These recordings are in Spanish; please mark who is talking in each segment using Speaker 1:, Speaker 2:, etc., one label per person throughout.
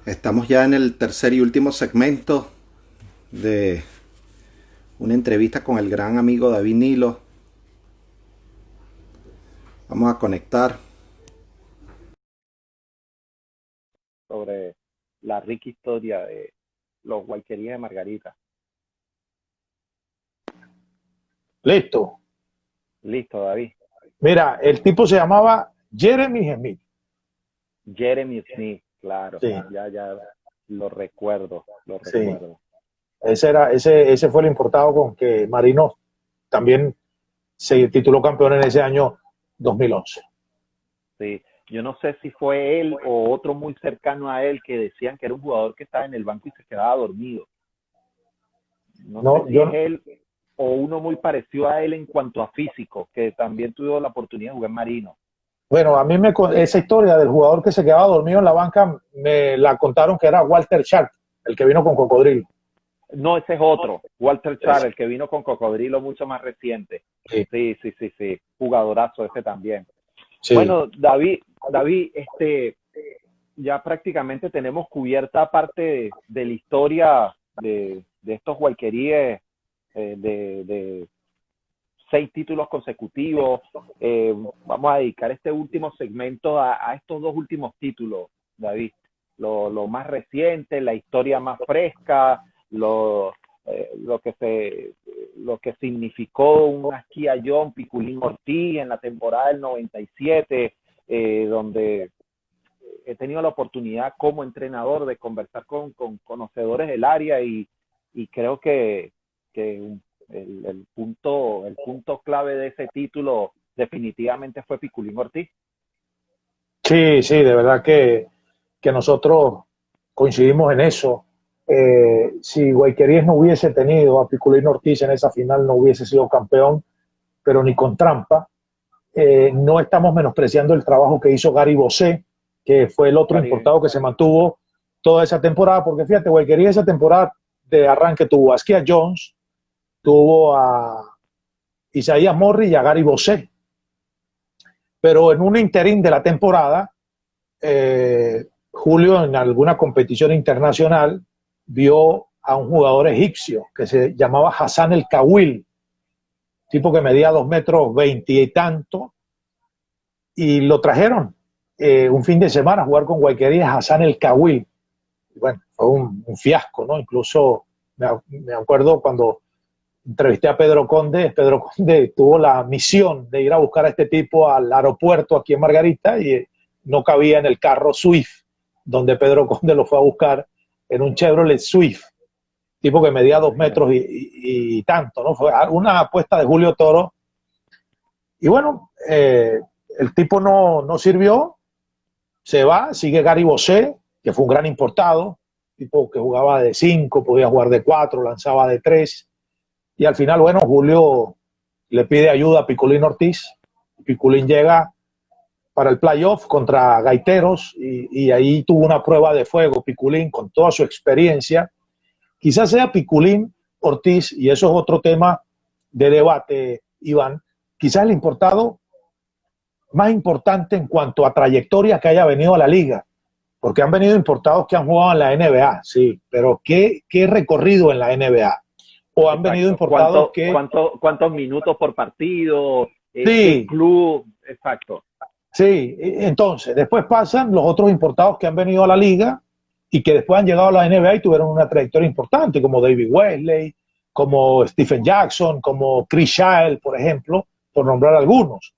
Speaker 1: Estamos ya en el tercer y último segmento de una entrevista con el gran amigo David Nilo. Vamos a conectar.
Speaker 2: Sobre la rica historia de los Guayquerías de Margarita.
Speaker 3: Listo.
Speaker 2: Listo, David.
Speaker 3: Mira, el tipo se llamaba Jeremy Smith.
Speaker 2: Jeremy Smith, claro.
Speaker 3: Sí.
Speaker 2: Ya lo recuerdo,
Speaker 3: Sí.
Speaker 2: recuerdo.
Speaker 3: Ese fue el importado con que Marino también se tituló campeón en ese año 2011.
Speaker 2: Sí, yo no sé si fue él o otro muy cercano a él que decían que era un jugador que estaba en el banco y se quedaba dormido. No sé si es él o uno muy parecido a él en cuanto a físico, que también tuvo la oportunidad de jugar en Marino.
Speaker 3: Bueno, a mí esa historia del jugador que se quedaba dormido en la banca me la contaron que era Walter Sharp, el que vino con Cocodrilo.
Speaker 2: No, ese es otro, Walter Char, el que vino con Cocodrilo, mucho más reciente.
Speaker 3: Sí.
Speaker 2: Sí, jugadorazo ese también.
Speaker 3: Sí.
Speaker 2: Bueno, David, ya prácticamente tenemos cubierta parte de la historia de estos Guayqueríes, de 6 títulos consecutivos. Vamos a dedicar este último segmento a estos 2 últimos títulos, David. Lo más reciente, la historia más fresca, lo que significó un Asquia-John Piculín Ortiz en la temporada del 97, donde he tenido la oportunidad como entrenador de conversar con conocedores del área y creo que el punto clave de ese título definitivamente fue Piculín Ortiz.
Speaker 3: Sí, de verdad que nosotros coincidimos en eso. Si Guayqueríes no hubiese tenido a Piculín Ortiz en esa final, no hubiese sido campeón, pero ni con trampa. No estamos menospreciando el trabajo que hizo Gary Bosé, que fue el otro importado que se mantuvo toda esa temporada, porque fíjate, Guayqueríes esa temporada de arranque tuvo a Asquia Jones, tuvo a Isaías Morri y a Gary Bosé. Pero en un interín de la temporada, Julio en alguna competición internacional vio a un jugador egipcio que se llamaba Hassan El Kawil, tipo que medía 2 metros 20 y tanto, y lo trajeron un fin de semana a jugar con Guayquerías, Hassan El Kawil. Bueno, fue un fiasco, ¿no? Incluso me acuerdo cuando entrevisté a Pedro Conde tuvo la misión de ir a buscar a este tipo al aeropuerto aquí en Margarita y no cabía en el carro Swift, donde Pedro Conde lo fue a buscar en un Chevrolet Swift, tipo que medía 2 metros y tanto, ¿no? Fue una apuesta de Julio Toro. Y bueno, el tipo no sirvió, se va, sigue Gary Bosé, que fue un gran importado, tipo que jugaba de 5, podía jugar de 4, lanzaba de 3. Y al final, bueno, Julio le pide ayuda a Piculín Ortiz. Piculín llega para el playoff contra Gaiteros y ahí tuvo una prueba de fuego Piculín con toda su experiencia. Quizás sea Piculín Ortiz, y eso es otro tema de debate, Iván, quizás el importado más importante en cuanto a trayectoria que haya venido a la liga, porque han venido importados que han jugado en la NBA, sí, pero ¿qué recorrido en la NBA? O han venido importados
Speaker 2: ¿Cuántos minutos por partido?
Speaker 3: Sí.
Speaker 2: ¿Qué club? Exacto.
Speaker 3: Sí, entonces, después pasan los otros importados que han venido a la liga y que después han llegado a la NBA y tuvieron una trayectoria importante, como David Wesley, como Stephen Jackson, como Chris Child, por ejemplo, por nombrar algunos.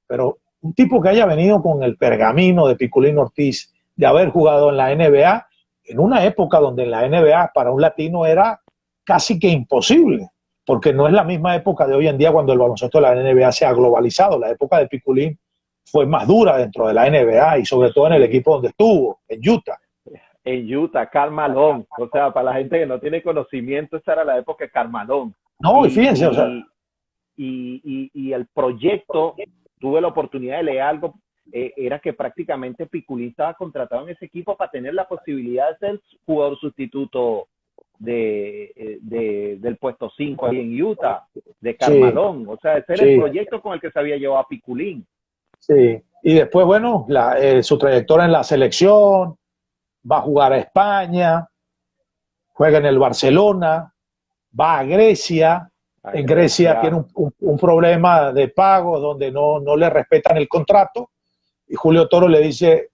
Speaker 3: Pero un tipo que haya venido con el pergamino de Piculín Ortiz, de haber jugado en la NBA, en una época donde en la NBA para un latino era casi que imposible, porque no es la misma época de hoy en día cuando el baloncesto de la NBA se ha globalizado. La época de Piculín fue más dura dentro de la NBA y sobre todo en el equipo donde estuvo, en Utah.
Speaker 2: En Utah, Karl Malone. O sea, para la gente que no tiene conocimiento, esa era la época de Karl Malone.
Speaker 3: No, y fíjense,
Speaker 2: y el proyecto, tuve la oportunidad de leer algo, era que prácticamente Piculín estaba contratado en ese equipo para tener la posibilidad de ser jugador sustituto del puesto 5 ahí en Utah, de Carmalón. Sí. O sea, ese era el proyecto con el que se había llevado a Piculín.
Speaker 3: Sí, y después, bueno, su trayectoria en la selección, va a jugar a España, juega en el Barcelona, va a Grecia. En Grecia tiene un problema de pagos donde no le respetan el contrato, y Julio Toro le dice,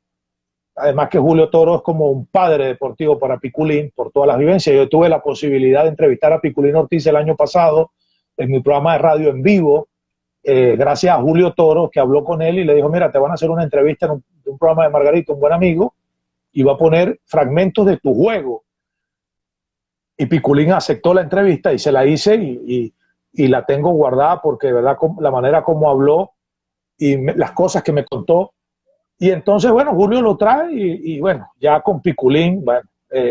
Speaker 3: además que Julio Toro es como un padre deportivo para Piculín por todas las vivencias. Yo tuve la posibilidad de entrevistar a Piculín Ortiz el año pasado en mi programa de radio en vivo, gracias a Julio Toro, que habló con él y le dijo, mira, te van a hacer una entrevista en un programa de Margarito, un buen amigo, y va a poner fragmentos de tu juego. Y Piculín aceptó la entrevista y se la hice y la tengo guardada porque de verdad la manera como habló y las cosas que me contó. Y entonces, bueno, Julio lo trae y bueno, ya con Piculín, bueno,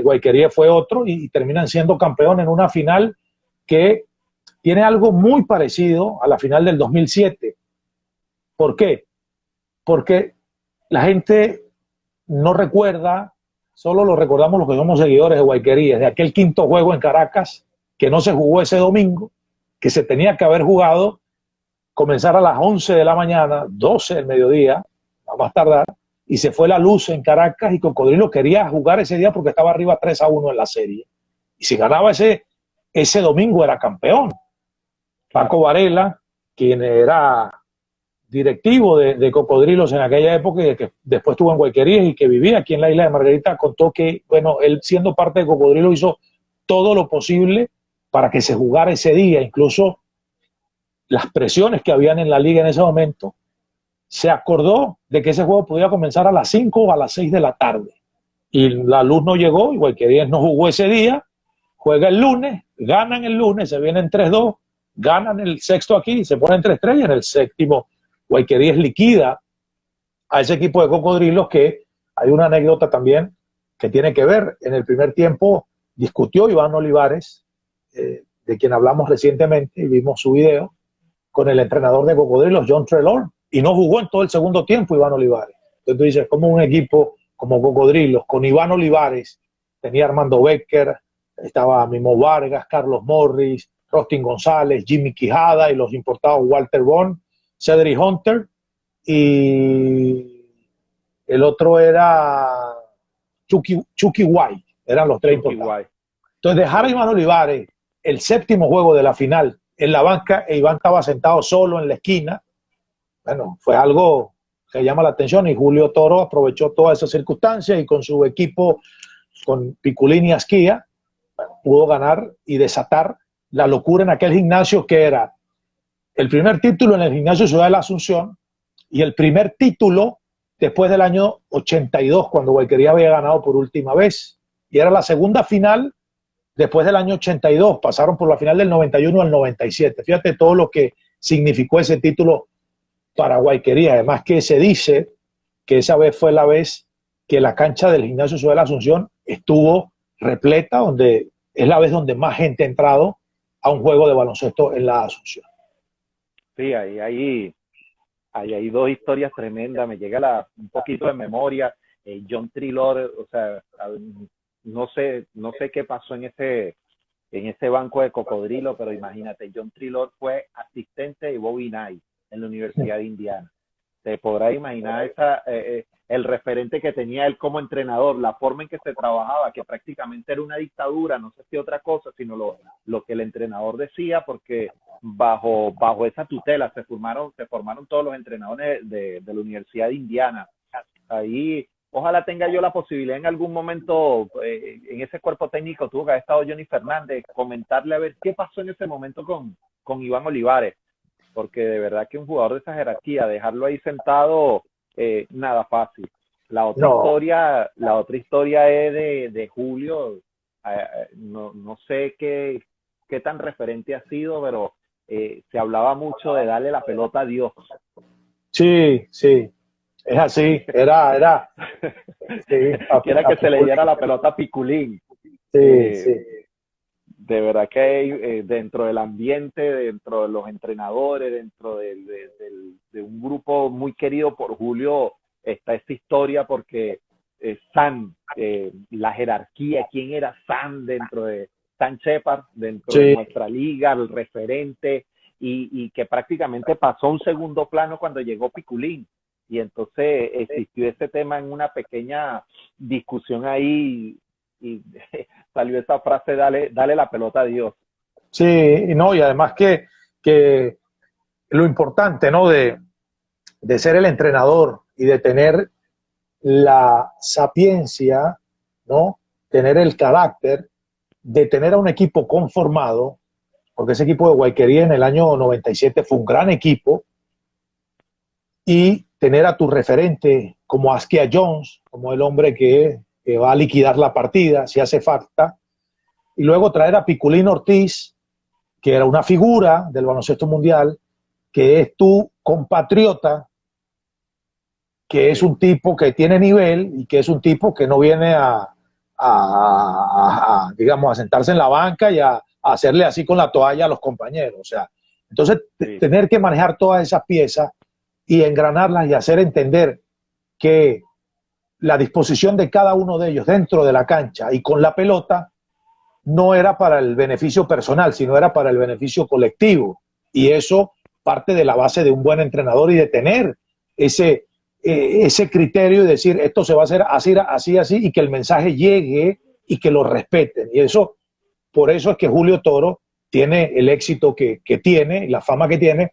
Speaker 3: Guayquería fue otro y terminan siendo campeón en una final que tiene algo muy parecido a la final del 2007. ¿Por qué? Porque la gente no recuerda, solo lo recordamos los que somos seguidores de Guayquería, de aquel quinto juego en Caracas que no se jugó ese domingo, que se tenía que haber jugado, comenzar a las 11 de la mañana, 12 del mediodía, a más tardar, y se fue la luz en Caracas y Cocodrilo quería jugar ese día porque estaba arriba 3-1 en la serie. Y si ganaba ese domingo era campeón. Paco Varela, quien era directivo de Cocodrilos en aquella época y que después estuvo en Guayquerías y que vivía aquí en la isla de Margarita, contó que, bueno, él siendo parte de Cocodrilo hizo todo lo posible para que se jugara ese día, incluso las presiones que habían en la liga en ese momento, se acordó de que ese juego podía comenzar a las 5 o a las 6 de la tarde. Y la luz no llegó, y Guayquerías no jugó ese día, juega el lunes, ganan el lunes, se vienen 3-2, ganan el sexto aquí, se ponen 3-3 y en el séptimo Guayquerías liquida a ese equipo de Cocodrilos, que hay una anécdota también que tiene que ver. En el primer tiempo discutió Iván Olivares, de quien hablamos recientemente y vimos su video, con el entrenador de Cocodrilos, John Treloar, y no jugó en todo el segundo tiempo Iván Olivares. Entonces tú dices, como un equipo como Cocodrilos, con Iván Olivares, tenía Armando Becker, estaba Mimo Vargas, Carlos Morris, Rostin González, Jimmy Quijada y los importados Walter Bond, Cedric Hunter, y el otro era Chucky White, eran los tres importados. Entonces dejar a Iván Olivares el séptimo juego de la final en la banca e Iván estaba sentado solo en la esquina, bueno, fue algo que llama la atención, y Julio Toro aprovechó todas esas circunstancias y con su equipo, con Piculín y Asquía, bueno, pudo ganar y desatar la locura en aquel gimnasio, que era el primer título en el gimnasio Ciudad de la Asunción y el primer título después del año 82, cuando Guayquería había ganado por última vez, y era la segunda final después del año 82, pasaron por la final del 91 al 97. Fíjate todo lo que significó ese título para Guayquería. Además que se dice que esa vez fue la vez que la cancha del gimnasio Ciudad de la Asunción estuvo repleta, donde es la vez donde más gente ha entrado a un juego de baloncesto en la Asunción.
Speaker 2: Sí, ahí hay dos historias tremendas. Me llega un poquito de memoria. John Treloar, o sea, no sé qué pasó en ese banco de Cocodrilo, pero imagínate, John Treloar fue asistente de Bobby Knight en la Universidad de Indiana. Te podrás imaginar el referente que tenía él como entrenador, la forma en que se trabajaba, que prácticamente era una dictadura, no sé si otra cosa, sino lo que el entrenador decía, porque bajo esa tutela se formaron todos los entrenadores de la Universidad de Indiana. Ahí, ojalá tenga yo la posibilidad en algún momento, en ese cuerpo técnico tuvo que haber estado Johnny Fernández, comentarle a ver qué pasó en ese momento con Iván Olivares, porque de verdad que un jugador de esa jerarquía, dejarlo ahí sentado, nada fácil. La otra historia es de Julio. No sé qué tan referente ha sido, pero se hablaba mucho de darle la pelota a Dios.
Speaker 3: Sí, es así, era
Speaker 2: sí, era que se le diera la pelota a Piculín.
Speaker 3: Sí.
Speaker 2: De verdad que dentro del ambiente, dentro de los entrenadores, dentro de un grupo muy querido por Julio, está esta historia, porque Sam, la jerarquía, quién era Sam dentro de Stan Shepard dentro
Speaker 3: Sí.
Speaker 2: de nuestra liga, el referente, y que prácticamente pasó a un segundo plano cuando llegó Piculín. Y entonces existió ese tema en una pequeña discusión ahí y salió esa frase, dale la pelota a Dios.
Speaker 3: Sí, y no, y además que lo importante, ¿no? De ser el entrenador y de tener la sapiencia, ¿no? Tener el carácter de tener a un equipo conformado, porque ese equipo de Guayquería en el año 97 fue un gran equipo, y tener a tu referente como Askia Jones, como el hombre que va a liquidar la partida si hace falta, y luego traer a Piculín Ortiz, que era una figura del baloncesto mundial, que es tu compatriota, que es un tipo que tiene nivel y que es un tipo que no viene digamos, a sentarse en la banca y a hacerle así con la toalla a los compañeros. O sea, entonces
Speaker 2: Sí.
Speaker 3: tener que manejar todas esas piezas y engranarlas y hacer entender que la disposición de cada uno de ellos dentro de la cancha y con la pelota no era para el beneficio personal, sino era para el beneficio colectivo. Y eso parte de la base de un buen entrenador y de tener ese criterio y decir esto se va a hacer así, así, así, y que el mensaje llegue y que lo respeten. Y eso, por eso es que Julio Toro tiene el éxito que tiene, la fama que tiene,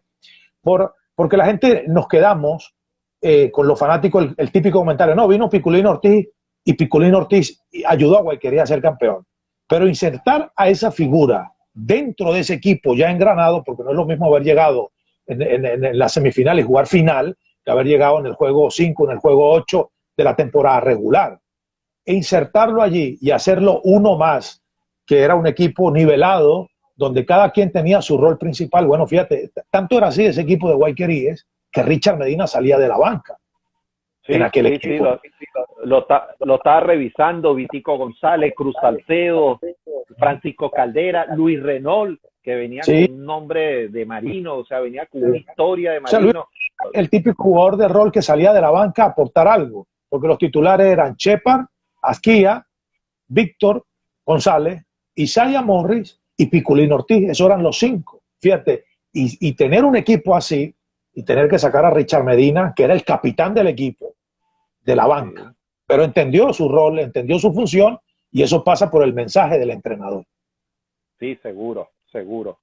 Speaker 3: porque la gente nos quedamos con los fanáticos, el típico comentario, no, vino Piculín Ortiz y Piculín Ortiz ayudó a Guayquería a ser campeón. Pero insertar a esa figura dentro de ese equipo ya engranado, porque no es lo mismo haber llegado en la semifinal y jugar final, que haber llegado en el juego 5, en el juego 8 de la temporada regular. E insertarlo allí y hacerlo uno más, que era un equipo nivelado, donde cada quien tenía su rol principal. Bueno, fíjate, tanto era así ese equipo de Guayqueríes que Richard Medina salía de la banca.
Speaker 2: Sí,
Speaker 3: en aquel
Speaker 2: sí,
Speaker 3: equipo.
Speaker 2: sí, lo estaba revisando Vitico González, Cruz Salcedo, Francisco Caldera, Luis Renault, que venía
Speaker 3: Sí.
Speaker 2: con un nombre de marino, o sea, venía con una historia de
Speaker 3: O sea, Luis,
Speaker 2: marino.
Speaker 3: el típico jugador de rol que salía de la banca a aportar algo, porque los titulares eran Shepard, Asquia, Víctor González, Isaiah Morris y Piculín Ortiz. Esos eran los 5. Fíjate, y tener un equipo así y tener que sacar a Richard Medina, que era el capitán del equipo, de la banca, pero entendió su rol, entendió su función, y eso pasa por el mensaje del entrenador.
Speaker 2: Sí, seguro,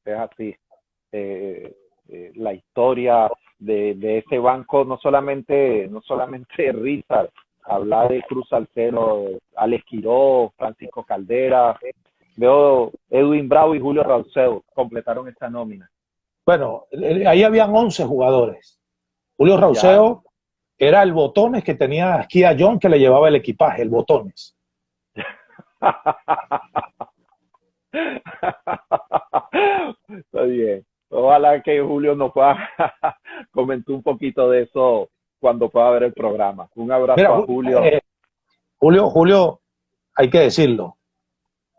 Speaker 2: es así. La historia de ese banco, no solamente Richard, hablar de Cruz Salcedo, Alex Quiró, Francisco Caldera, veo Edwin Bravo y Julio Rauseo completaron esta nómina.
Speaker 3: Bueno, ahí habían 11 jugadores. Julio Rauseo era el botones que tenía Askia John, que le llevaba el equipaje, el botones.
Speaker 2: Está bien. Ojalá que Julio nos pueda comentar un poquito de eso cuando pueda ver el programa. Un abrazo. Mira, a Julio.
Speaker 3: Julio, hay que decirlo,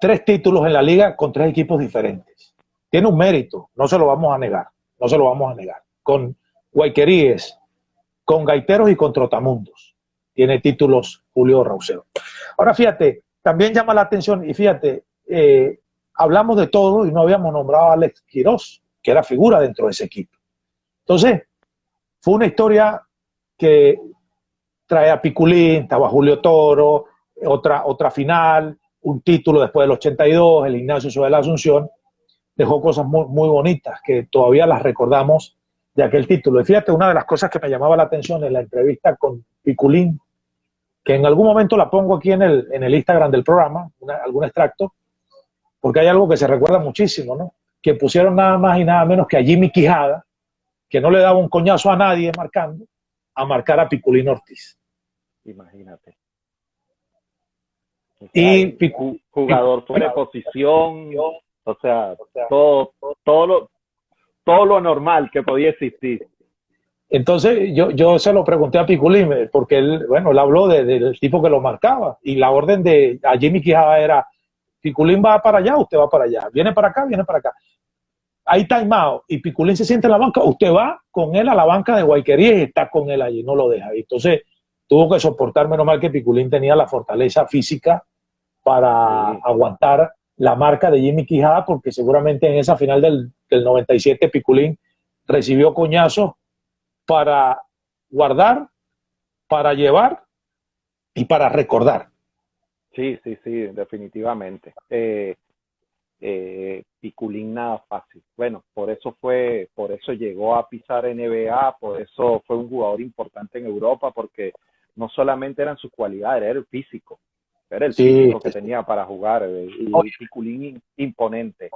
Speaker 3: 3 títulos en la liga con 3 equipos diferentes. Tiene un mérito, no se lo vamos a negar, Con Guayqueríes, con Gaiteros y con Trotamundos. Tiene títulos Julio Rauseo. Ahora fíjate, también llama la atención, y fíjate, hablamos de todo y no habíamos nombrado a Alex Quirós, que era figura dentro de ese equipo. Entonces, fue una historia que trae a Piculín, estaba Julio Toro, otra final, un título después del 82, el Ignacio Suárez de la Asunción, dejó cosas muy, muy bonitas que todavía las recordamos de aquel título. Y fíjate, una de las cosas que me llamaba la atención en la entrevista con Piculín, que en algún momento la pongo aquí en el Instagram del programa, algún extracto, porque hay algo que se recuerda muchísimo, ¿no? Que pusieron nada más y nada menos que a Jimmy Quijada, que no le daba un coñazo a nadie marcando, a marcar a Piculín Ortiz.
Speaker 2: Imagínate.
Speaker 3: Y
Speaker 2: jugador por posición, o sea, todo lo anormal que podía existir.
Speaker 3: Entonces yo se lo pregunté a Piculín, porque él habló del tipo que lo marcaba, y la orden de a Jimmy Quijada era: Piculín va para allá, usted va para allá, viene para acá, viene para acá. Hay timeout y Piculín se siente en la banca, usted va con él a la banca de Guayquería y está con él allí, no lo deja. Y entonces tuvo que soportar, menos mal que Piculín tenía la fortaleza física para aguantar la marca de Jimmy Quijada, porque seguramente en esa final del 97 Piculín recibió coñazos para guardar, para llevar y para recordar.
Speaker 2: Sí, sí, sí, definitivamente. Piculín nada fácil. Bueno, por eso llegó a pisar NBA, por eso fue un jugador importante en Europa, porque no solamente eran sus cualidades, era el
Speaker 3: Sí,
Speaker 2: físico que tenía para jugar, y Piculín imponente.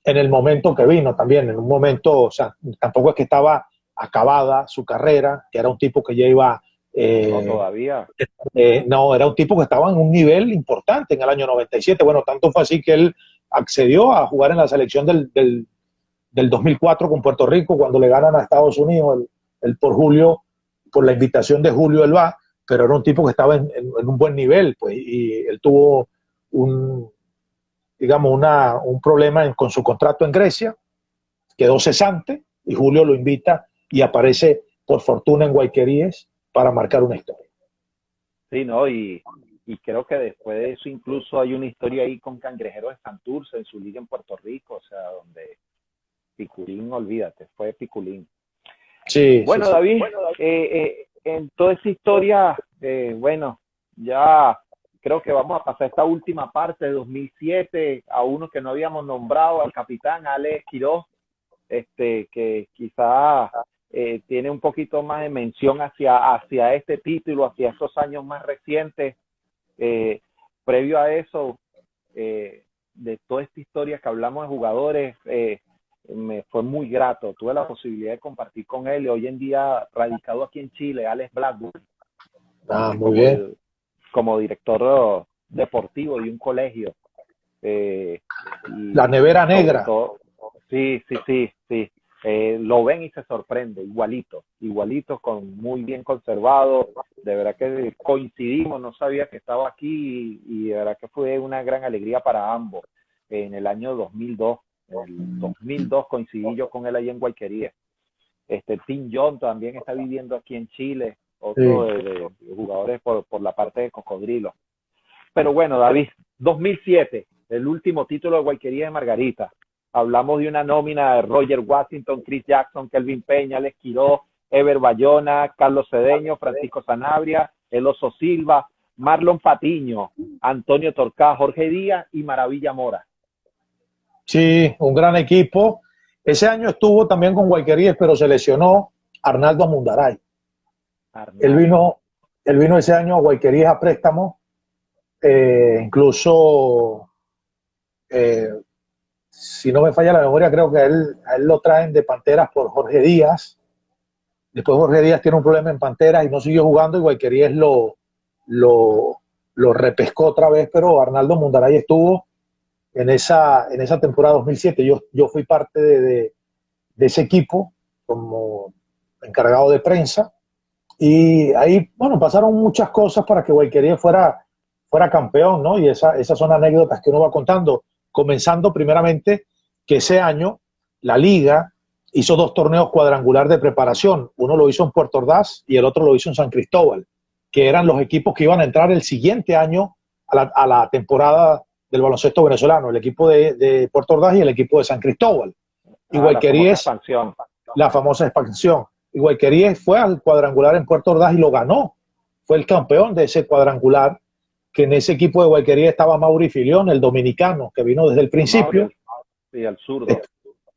Speaker 3: en el momento que vino también, en un momento, o sea, tampoco es que estaba acabada su carrera, que era un tipo que ya iba...
Speaker 2: No, todavía.
Speaker 3: No, era un tipo que estaba en un nivel importante en el año 97. Bueno, tanto fue así que él accedió a jugar en la selección del 2004 con Puerto Rico, cuando le ganan a Estados Unidos el por Julio, por la invitación de Julio Elba, pero era un tipo que estaba en un buen nivel, pues, y él tuvo digamos, un problema con su contrato en Grecia, quedó cesante, y Julio lo invita y aparece por fortuna en Guayqueríes para marcar una historia.
Speaker 2: Sí, ¿no? Y creo que después de eso incluso hay una historia ahí con Cangrejeros de Santurce en su liga en Puerto Rico, o sea, donde Piculín, olvídate, fue Piculín.
Speaker 3: Sí,
Speaker 2: Bueno,
Speaker 3: sí, sí.
Speaker 2: David, en toda esa historia, bueno, ya creo que vamos a pasar esta última parte de 2007 a uno que no habíamos nombrado, al capitán Alex Quiroz, que quizá tiene un poquito más de mención hacia este título, hacia estos años más recientes. Previo a eso, de toda esta historia que hablamos de jugadores, me fue muy grato. Tuve la posibilidad de compartir con él, y hoy en día radicado aquí en Chile, Alex Blackburn,
Speaker 3: Muy bien.
Speaker 2: como director deportivo de un colegio.
Speaker 3: La nevera negra.
Speaker 2: Todo, sí, sí, sí, sí. Lo ven y se sorprende, igualito, muy bien conservado. De verdad que coincidimos, no sabía que estaba aquí, y de verdad que fue una gran alegría para ambos. En el año 2002, coincidí yo con él ahí en Guayquería. Tim John también está viviendo aquí en Chile, otro de jugadores por la parte de Cocodrilo. Pero bueno, David, 2007, el último título de Guayquería de Margarita. Hablamos de una nómina de Roger Washington, Chris Jackson, Kelvin Peña, Alex Quiroz, Ever Bayona, Carlos Cedeño, Francisco Sanabria, El Oso Silva, Marlon Patiño, Antonio Torcá, Jorge Díaz y Maravilla Mora.
Speaker 3: Sí, un gran equipo. Ese año estuvo también con Guayqueríes, pero se lesionó Arnaldo Mundaray. Él vino ese año a Guayqueríes a préstamo. Incluso, si no me falla la memoria, creo que a él lo traen de Panteras por Jorge Díaz. Después Jorge Díaz tiene un problema en Panteras y no siguió jugando, y Guayqueríes lo repescó otra vez, pero Arnaldo Mundaray estuvo en esa temporada 2007. Yo fui parte de ese equipo como encargado de prensa, y ahí, bueno, pasaron muchas cosas para que Guayqueríes fuera campeón, ¿no? Y esas son anécdotas que uno va contando, comenzando primeramente que ese año la liga hizo 2 torneos cuadrangular de preparación. Uno lo hizo en Puerto Ordaz y el otro lo hizo en San Cristóbal, que eran los equipos que iban a entrar el siguiente año a la temporada del baloncesto venezolano, el equipo de Puerto Ordaz y el equipo de San Cristóbal. Y Guayqueríes, la famosa expansión. Y Guayqueríes fue al cuadrangular en Puerto Ordaz y lo ganó. Fue el campeón de ese cuadrangular, que en ese equipo de Guayquerías estaba Mauri Filión, el dominicano, que vino desde el principio.
Speaker 2: Sí, al zurdo.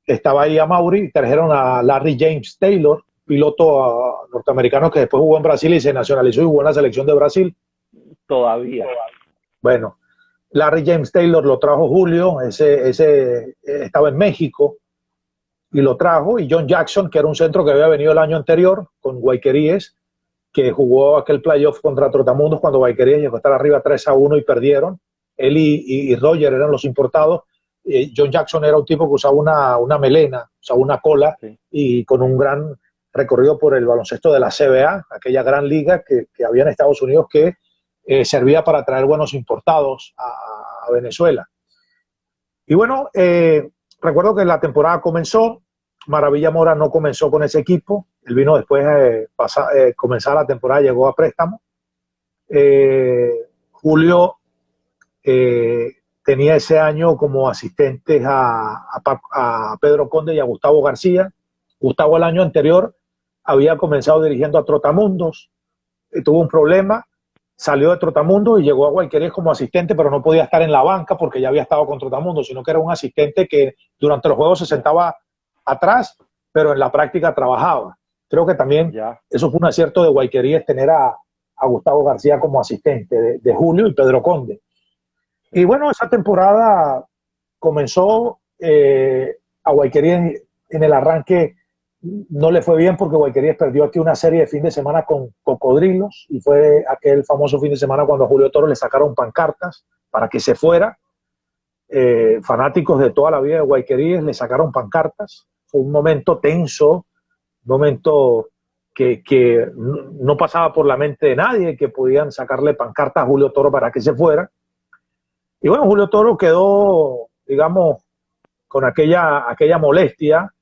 Speaker 3: Estaba ahí a Mauri, trajeron a Larry James Taylor, piloto norteamericano que después jugó en Brasil y se nacionalizó y jugó en la selección de Brasil.
Speaker 2: Todavía.
Speaker 3: Bueno, Larry James Taylor lo trajo Julio, ese estaba en México y lo trajo, y John Jackson, que era un centro que había venido el año anterior con Guayqueríes, que jugó aquel playoff contra Trotamundos cuando Guayqueríes llegó a estar arriba 3-1 y perdieron. Él y Roger eran los importados. John Jackson era un tipo que usaba una melena, usaba una cola, sí, y con un gran recorrido por el baloncesto de la CBA, aquella gran liga que había en Estados Unidos, que servía para traer buenos importados a Venezuela. Y bueno, recuerdo que la temporada comenzó, Maravilla Mora no comenzó con ese equipo, él vino después de comenzar la temporada, llegó a préstamo. Julio tenía ese año como asistentes a Pedro Conde y a Gustavo García. Gustavo el año anterior había comenzado dirigiendo a Trotamundos, tuvo un problema, salió de Trotamundos y llegó a Guayquerías como asistente, pero no podía estar en la banca porque ya había estado con Trotamundos, sino que era un asistente que durante los juegos se sentaba atrás, pero en la práctica trabajaba. Creo que también eso fue un acierto de Guayquerías, tener a Gustavo García como asistente de Julio y Pedro Conde. Y bueno, esa temporada comenzó a Guayquerías en el arranque. No le fue bien porque Guayquerías perdió aquí una serie de fin de semana con Cocodrilos y fue aquel famoso fin de semana cuando a Julio Toro le sacaron pancartas para que se fuera. Fanáticos de toda la vida de Guayquerías le sacaron pancartas. Fue un momento tenso, un momento que no pasaba por la mente de nadie que podían sacarle pancartas a Julio Toro para que se fuera. Y bueno, Julio Toro quedó, digamos, con aquella molestia,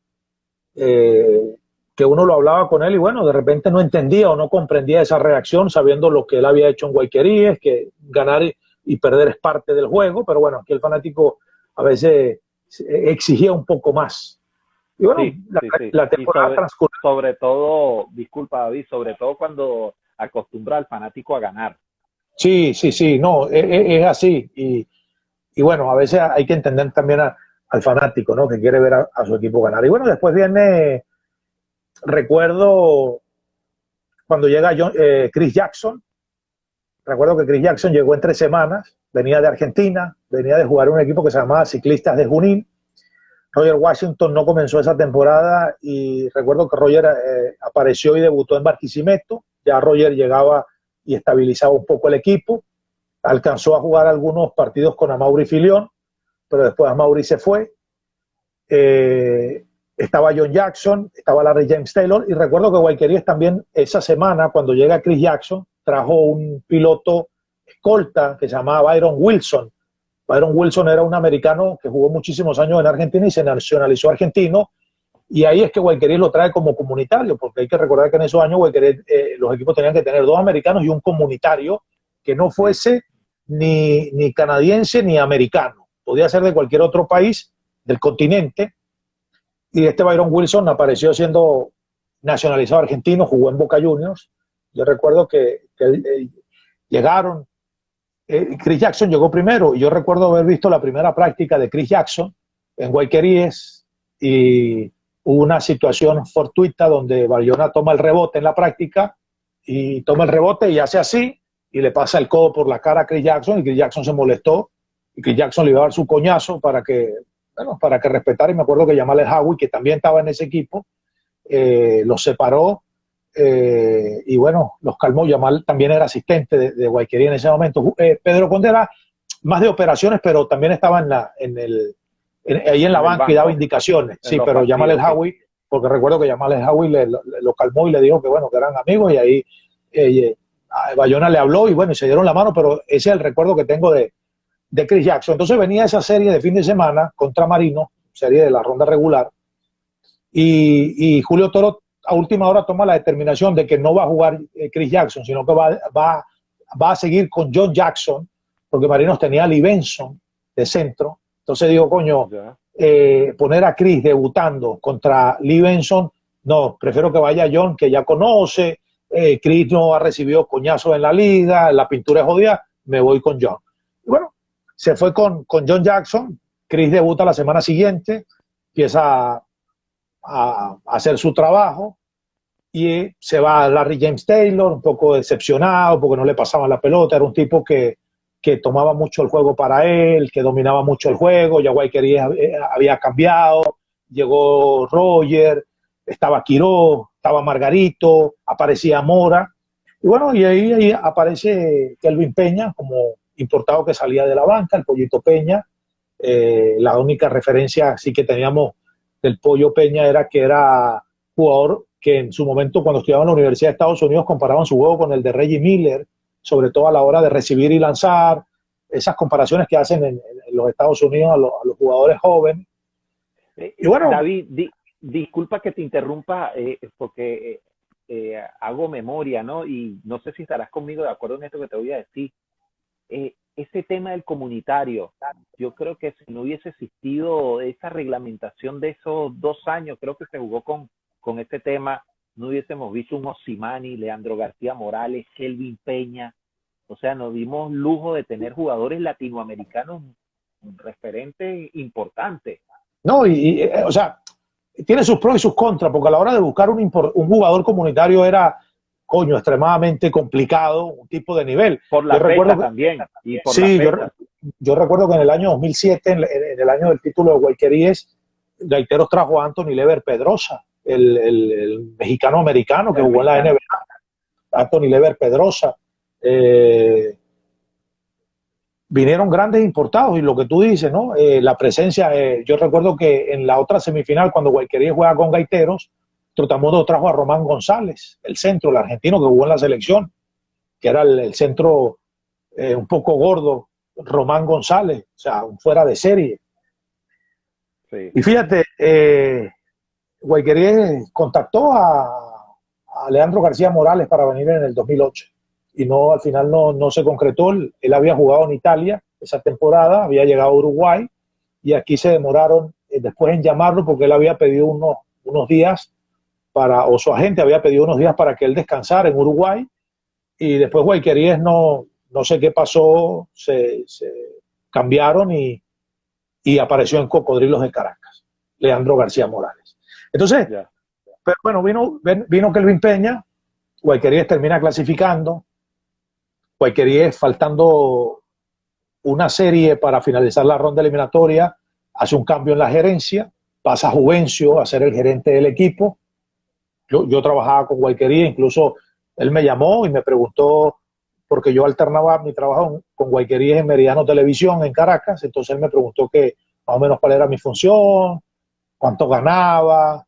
Speaker 3: que uno lo hablaba con él y bueno, de repente no entendía o no comprendía esa reacción sabiendo lo que él había hecho en Guayquerías, que ganar y perder es parte del juego, pero bueno, aquí el fanático a veces exigía un poco más. Y bueno, la temporada transcurrió.
Speaker 2: Sobre todo, disculpa David, sobre todo cuando acostumbra al fanático a ganar.
Speaker 3: Sí, no, es así. Y bueno, a veces hay que entender también al fanático, ¿no? Que quiere ver a su equipo ganar. Y bueno, después viene, recuerdo cuando llega Chris Jackson. Recuerdo que Chris Jackson llegó en 3 semanas, venía de Argentina, venía de jugar un equipo que se llamaba Ciclistas de Junín. Roger Washington no comenzó esa temporada y recuerdo que Roger apareció y debutó en Barquisimeto. Ya Roger llegaba y estabilizaba un poco el equipo. Alcanzó a jugar algunos partidos con Amaury Filión, pero después Amaury se fue. Estaba John Jackson, estaba Larry James Taylor, y recuerdo que Guayquerías también esa semana, cuando llega Chris Jackson, trajo un piloto escolta que se llamaba Byron Wilson. Byron Wilson era un americano que jugó muchísimos años en Argentina y se nacionalizó argentino, y ahí es que Guayquerías lo trae como comunitario, porque hay que recordar que en esos años los equipos tenían que tener 2 americanos y un comunitario que no fuese ni canadiense ni americano, podía ser de cualquier otro país del continente. Y este Byron Wilson apareció siendo nacionalizado argentino, jugó en Boca Juniors. Yo recuerdo que llegaron, Chris Jackson llegó primero, y yo recuerdo haber visto la primera práctica de Chris Jackson en Guayquerías, y hubo una situación fortuita donde Bayona toma el rebote en la práctica, y toma el rebote y hace así, y le pasa el codo por la cara a Chris Jackson, y Chris Jackson se molestó, y Chris Jackson le iba a dar su coñazo para que respetara, y me acuerdo que Jamal El Hawi, que también estaba en ese equipo, los separó, y bueno, los calmó. Jamal también era asistente de Guayquerías en ese momento. Pedro Conde era más de operaciones, pero también estaba ahí en la banca y daba indicaciones. Sí, pero Jamal El Hawi, porque recuerdo que Jamal El Hawi lo calmó y le dijo que bueno, que eran amigos, y ahí Bayona le habló y bueno, y se dieron la mano, pero ese es el recuerdo que tengo de Chris Jackson. Entonces venía esa serie de fin de semana contra Marino, serie de la ronda regular, y Julio Toro a última hora toma la determinación de que no va a jugar Chris Jackson, sino que va a seguir con John Jackson, porque Marinos tenía a Lee Benson de centro. Entonces digo, coño, poner a Chris debutando contra Lee Benson, no, prefiero que vaya John, que ya conoce. Chris no ha recibido coñazos en la liga, la pintura es jodida, me voy con John. Y bueno, se fue con John Jackson. Chris debuta la semana siguiente, empieza a hacer su trabajo, y se va Larry James Taylor, un poco decepcionado porque no le pasaban la pelota. Era un tipo que tomaba mucho el juego para él, que dominaba mucho el juego. Ya Guayquerías había cambiado, llegó Roger, estaba Quiró, estaba Margarito, aparecía Mora, y bueno, y ahí aparece Kelvin Peña como importado que salía de la banca, el Pollito Peña. La única referencia sí que teníamos del Pollo Peña era que era jugador que en su momento, cuando estudiaba en la Universidad de Estados Unidos, comparaban su juego con el de Reggie Miller, sobre todo a la hora de recibir y lanzar, esas comparaciones que hacen en los Estados Unidos a los jugadores jóvenes.
Speaker 2: Y bueno, David, disculpa que te interrumpa, porque hago memoria, ¿no? Y no sé si estarás conmigo de acuerdo en esto que te voy a decir. ese tema del comunitario, yo creo que si no hubiese existido esa reglamentación de esos 2 años, creo que se jugó con este tema, no hubiésemos visto un Osimani, Leandro García Morales, Kelvin Peña. O sea, nos dimos lujo de tener jugadores latinoamericanos referentes importantes.
Speaker 3: No, o sea, tiene sus pros y sus contras, porque a la hora de buscar un jugador comunitario era, coño, extremadamente complicado, un tipo de nivel.
Speaker 2: Por la fecha también. Y por
Speaker 3: sí,
Speaker 2: la fecha.
Speaker 3: Yo recuerdo que en el año 2007, en el año del título de Guayqueríes, Gaiteros trajo a Anthony Lever Pedrosa, el mexicano-americano que jugó en la NBA. Anthony Lever Pedrosa. Vinieron grandes importados y lo que tú dices, ¿no? La presencia, yo recuerdo que en la otra semifinal, cuando Guayqueríes juega con Gaiteros, Trotamundo trajo a Román González, el centro, el argentino que jugó en la selección, que era el centro un poco gordo, Román González, o sea, fuera de serie. Sí. Y fíjate, Guayqueríes contactó a Leandro García Morales para venir en el 2008 y no, al final no se concretó. Él había jugado en Italia esa temporada, había llegado a Uruguay y aquí se demoraron después en llamarlo porque él había pedido unos días o su agente había pedido unos días para que él descansara en Uruguay y después Guayqueríes no sé qué pasó, se cambiaron y apareció en Cocodrilos de Caracas, Leandro García Morales. Entonces, pero bueno, vino Kelvin Peña, Guayqueríes termina clasificando, Guayqueríes faltando una serie para finalizar la ronda eliminatoria, hace un cambio en la gerencia, pasa a Juvencio a ser el gerente del equipo. Yo trabajaba con Guayqueríes, incluso él me llamó y me preguntó, porque yo alternaba mi trabajo con Guayqueríes en Meridiano Televisión en Caracas, entonces él me preguntó que más o menos cuál era mi función, cuánto ganaba,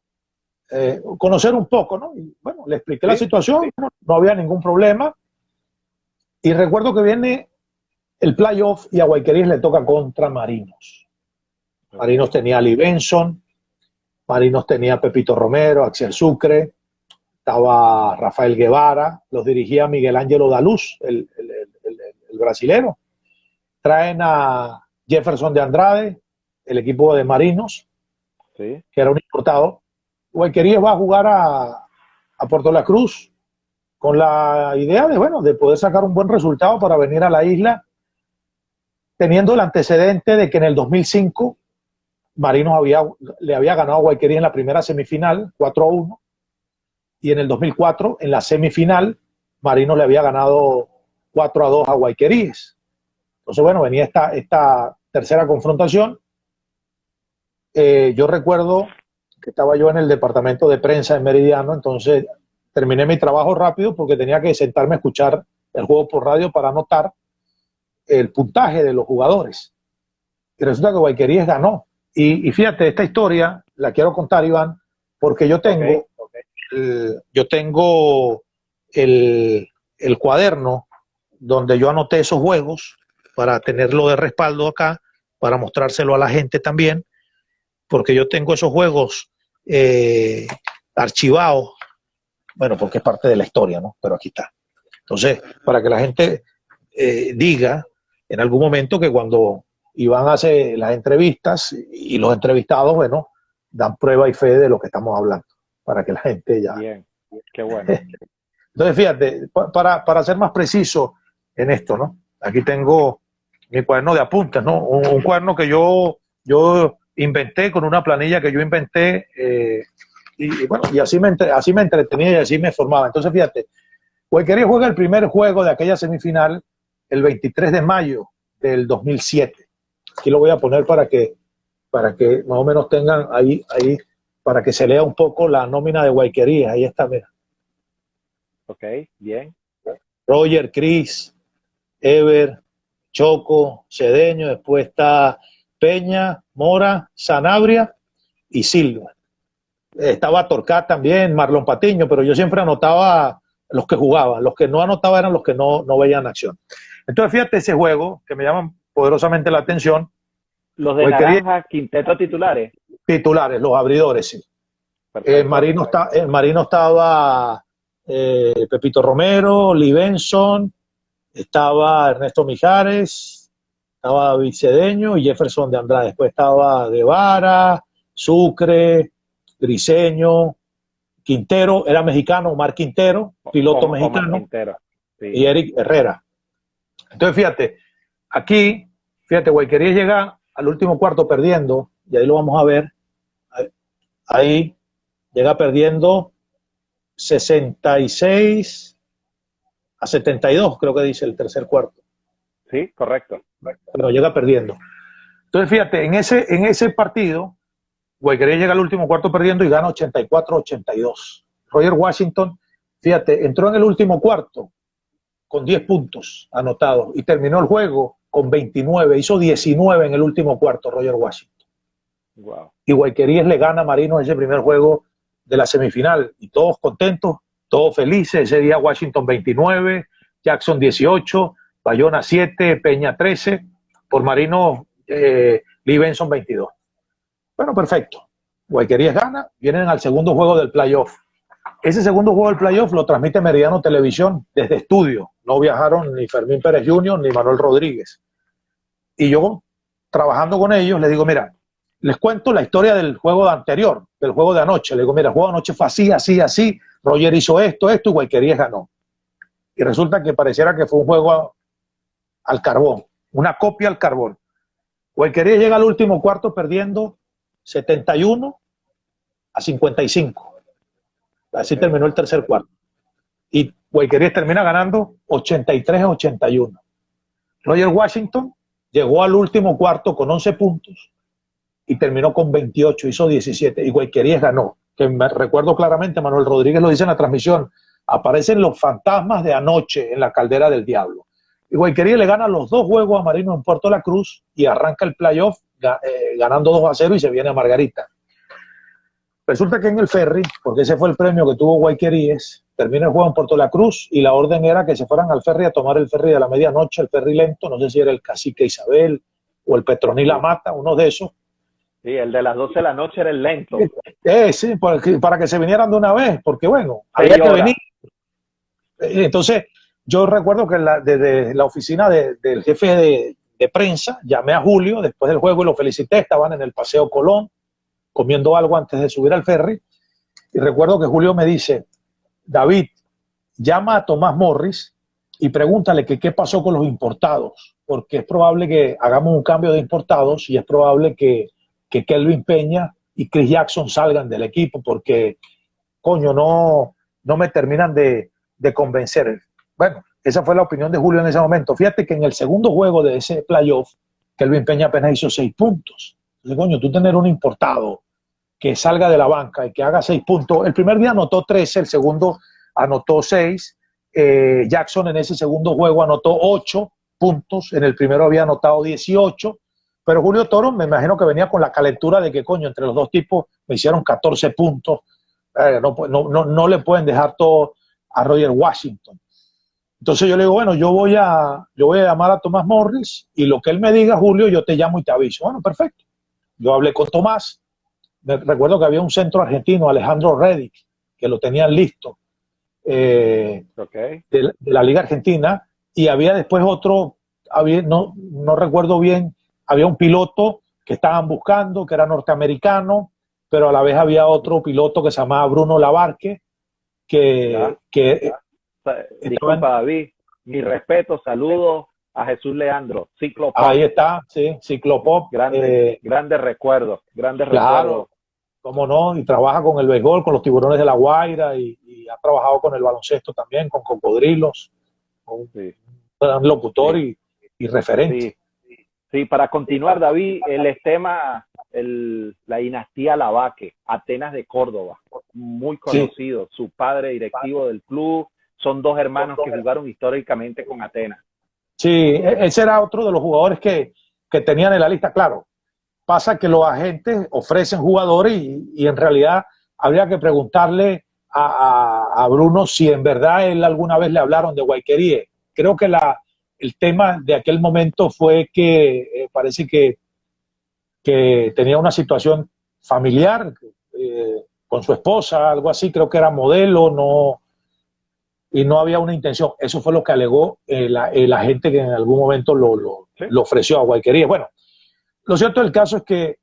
Speaker 3: conocer un poco, ¿no? Y bueno, le expliqué la situación, no había ningún problema. Y recuerdo que viene el playoff y a Guayqueríes le toca contra Marinos. Marinos tenía a Lee Benson, Marinos tenía a Pepito Romero, Axel Sucre, estaba Rafael Guevara, los dirigía Miguel Ángelo Daluz, el brasilero. Traen a Jefferson de Andrade, el equipo de Marinos, que era un importado. Guayqueríes va a jugar a Puerto La Cruz con la idea de poder sacar un buen resultado para venir a la isla, teniendo el antecedente de que en el 2005 Marinos le había ganado a Guayqueríes en la primera semifinal, 4-1, y en el 2004, en la semifinal, Marinos le había ganado 4-2 a Guayqueríes. Entonces, bueno, venía esta tercera confrontación. Yo recuerdo que estaba yo en el departamento de prensa en Meridiano, entonces terminé mi trabajo rápido porque tenía que sentarme a escuchar el juego por radio para anotar el puntaje de los jugadores. Y resulta que Guayqueríes ganó. Y fíjate, esta historia la quiero contar, Iván, porque yo tengo el cuaderno donde yo anoté esos juegos para tenerlo de respaldo acá, para mostrárselo a la gente también, porque yo tengo esos juegos archivados, bueno, porque es parte de la historia, ¿no? Pero aquí está. Entonces, para que la gente diga en algún momento que cuando Iván hace las entrevistas y los entrevistados, bueno, dan prueba y fe de lo que estamos hablando, para que la gente ya...
Speaker 2: Bien, qué bueno.
Speaker 3: Entonces, fíjate, para ser más preciso en esto, ¿no? Aquí tengo mi cuaderno de apuntes, ¿no? Un cuaderno que yo inventé con una planilla que yo inventé y bueno, y así me entretenía y así me formaba. Entonces, fíjate, Guayqueríes juega el primer juego de aquella semifinal el 23 de mayo del 2007. Aquí lo voy a poner para que más o menos tengan ahí, para que se lea un poco la nómina de Guayqueríes. Ahí está, mira.
Speaker 2: Ok, bien.
Speaker 3: Roger, Cris, Ever, Choco, Cedeño, después está Peña, Mora, Sanabria y Silva. Estaba Torcat también, Marlon Patiño, pero yo siempre anotaba los que jugaban. Los que no anotaba eran los que no veían acción. Entonces, fíjate ese juego que me llama poderosamente la atención.
Speaker 2: Los de naranja, quinteto titulares.
Speaker 3: Titulares, los abridores, sí. En Marino estaba Pepito Romero, Lee Benson, estaba Ernesto Mijares, estaba David Cedeño y Jefferson de Andrade. Después estaba Guevara, Sucre, Briseño, Quintero, era mexicano, Omar Quintero, piloto mexicano,
Speaker 2: Omar Quintero, sí.
Speaker 3: y Eric Herrera. Entonces, fíjate, Guayquería llega al último cuarto perdiendo, y ahí lo vamos a ver. Ahí llega perdiendo 66-72, creo que dice el tercer cuarto.
Speaker 2: Sí, correcto.
Speaker 3: Pero llega perdiendo. Entonces, fíjate, en ese partido, Guayquería llega al último cuarto perdiendo y gana 84-82. Roger Washington, fíjate, entró en el último cuarto con 10 puntos anotados y terminó el juego con 29. Hizo 19 en el último cuarto, Roger Washington.
Speaker 2: Wow.
Speaker 3: Y Guayquerías le gana a Marinos ese primer juego de la semifinal. Y todos contentos, todos felices. Ese día Washington 29, Jackson 18, Bayona 7, Peña 13. Por Marinos, Lee Benson 22. Bueno, perfecto. Guayquerías gana, vienen al segundo juego del playoff. Ese segundo juego del playoff lo transmite Meridiano Televisión desde estudio. No viajaron ni Fermín Pérez Jr. ni Manuel Rodríguez. Y yo, trabajando con ellos, les digo, mira, les cuento la historia del juego anterior, del juego de anoche. Les digo, mira, el juego de anoche fue así, así, así. Roger hizo esto, y Guayquerías ganó. Y resulta que pareciera que fue un juego al carbón, una copia al carbón. Guayquerías llega al último cuarto perdiendo 71-55. Así terminó el tercer cuarto. Y Guayquerías termina ganando 83-81. Roger Washington llegó al último cuarto con 11 puntos y terminó con 28, hizo 17. Y Guayquerías ganó. Que me recuerdo claramente, Manuel Rodríguez lo dice en la transmisión, aparecen los fantasmas de anoche en la caldera del diablo. Y Guayquerías le gana los 2 juegos a Marinos en Puerto La Cruz y arranca el playoff ganando 2-0 y se viene a Margarita. Resulta que en el ferry, porque ese fue el premio que tuvo Guayquerías, termina el juego en Puerto La Cruz y la orden era que se fueran al ferry a tomar el ferry de la medianoche, el ferry lento, no sé si era el Cacique Isabel o el Petronil La Mata, uno de esos.
Speaker 2: Sí, el de las 12 de la noche era el lento.
Speaker 3: Sí, para que se vinieran de una vez, porque bueno, había que venir. Entonces, yo recuerdo que desde la oficina del jefe de prensa, llamé a Julio después del juego y lo felicité, estaban en el Paseo Colón, comiendo algo antes de subir al ferry, y recuerdo que Julio me dice, David, llama a Tomás Morris y pregúntale que qué pasó con los importados, porque es probable que hagamos un cambio de importados y es probable que Kelvin Peña y Chris Jackson salgan del equipo, porque, coño, no me terminan de convencer. Bueno, esa fue la opinión de Julio en ese momento. Fíjate que en el segundo juego de ese playoff, Kelvin Peña apenas hizo 6 puntos. Entonces, coño, tú tener un importado que salga de la banca y que haga 6 puntos. El primer día anotó 13, el segundo anotó 6. Jackson en ese segundo juego anotó 8 puntos, en el primero había anotado 18. Pero Julio Toro me imagino que venía con la calentura de que, coño, entre los dos tipos me hicieron 14 puntos. No le pueden dejar todo a Roger Washington. Entonces yo le digo, bueno, yo voy a llamar a Tomás Morris y lo que él me diga, Julio, yo te llamo y te aviso. Bueno, perfecto. Yo hablé con Tomás. Recuerdo que había un centro argentino, Alejandro Redick, que lo tenían listo, de la Liga Argentina, y había después otro, no recuerdo bien, había un piloto que estaban buscando, que era norteamericano, pero a la vez había otro piloto que se llamaba Bruno Labarque,
Speaker 2: Disculpa, David, mi respeto, saludos a Jesús Leandro, Ciclopop.
Speaker 3: Ahí está, sí, Ciclopop.
Speaker 2: Grandes recuerdos, grandes recuerdos.
Speaker 3: Cómo no, y trabaja con el béisbol, con los Tiburones de La Guaira, y ha trabajado con el baloncesto también, con Cocodrilos, un gran locutor y referente.
Speaker 2: Sí, para continuar, David, el tema, la dinastía Lavaque, Atenas de Córdoba, muy conocido, su padre directivo del club, son 2 hermanos que jugaron históricamente con Atenas.
Speaker 3: Sí, ese era otro de los jugadores que tenían en la lista, claro. Pasa que los agentes ofrecen jugadores y en realidad habría que preguntarle a Bruno si en verdad él alguna vez le hablaron de Guayquerías. Creo que el tema de aquel momento fue que parece que tenía una situación familiar con su esposa, algo así, creo que era modelo, no. y no había una intención. Eso fue lo que alegó la gente que en algún momento lo ofreció a Guayqueríes. Bueno, lo cierto del caso es que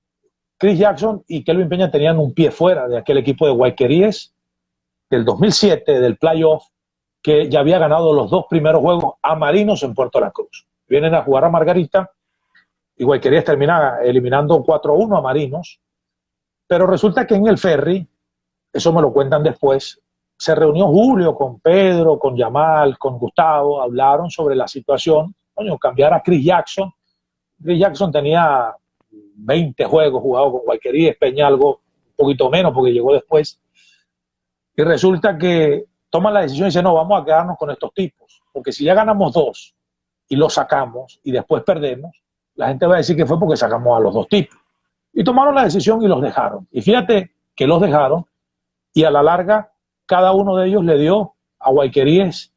Speaker 3: Chris Jackson y Kelvin Peña tenían un pie fuera de aquel equipo de Guayqueríes del 2007, del playoff, que ya había ganado los 2 primeros juegos a Marinos en Puerto La Cruz. Vienen a jugar a Margarita y Guayqueríes termina eliminando 4-1 a Marinos, pero resulta que en el ferry, eso me lo cuentan después, se reunió Julio con Pedro, con Yamal, con Gustavo, hablaron sobre la situación, coño, cambiar a Chris Jackson. Chris Jackson tenía 20 juegos jugados con Guayqueríes, Peña algo un poquito menos porque llegó después, y resulta que toman la decisión y dicen, no, vamos a quedarnos con estos tipos, porque si ya ganamos 2 y los sacamos y después perdemos, la gente va a decir que fue porque sacamos a los 2 tipos. Y tomaron la decisión y los dejaron. Y fíjate que los dejaron y a la larga cada uno de ellos le dio a Guayqueríes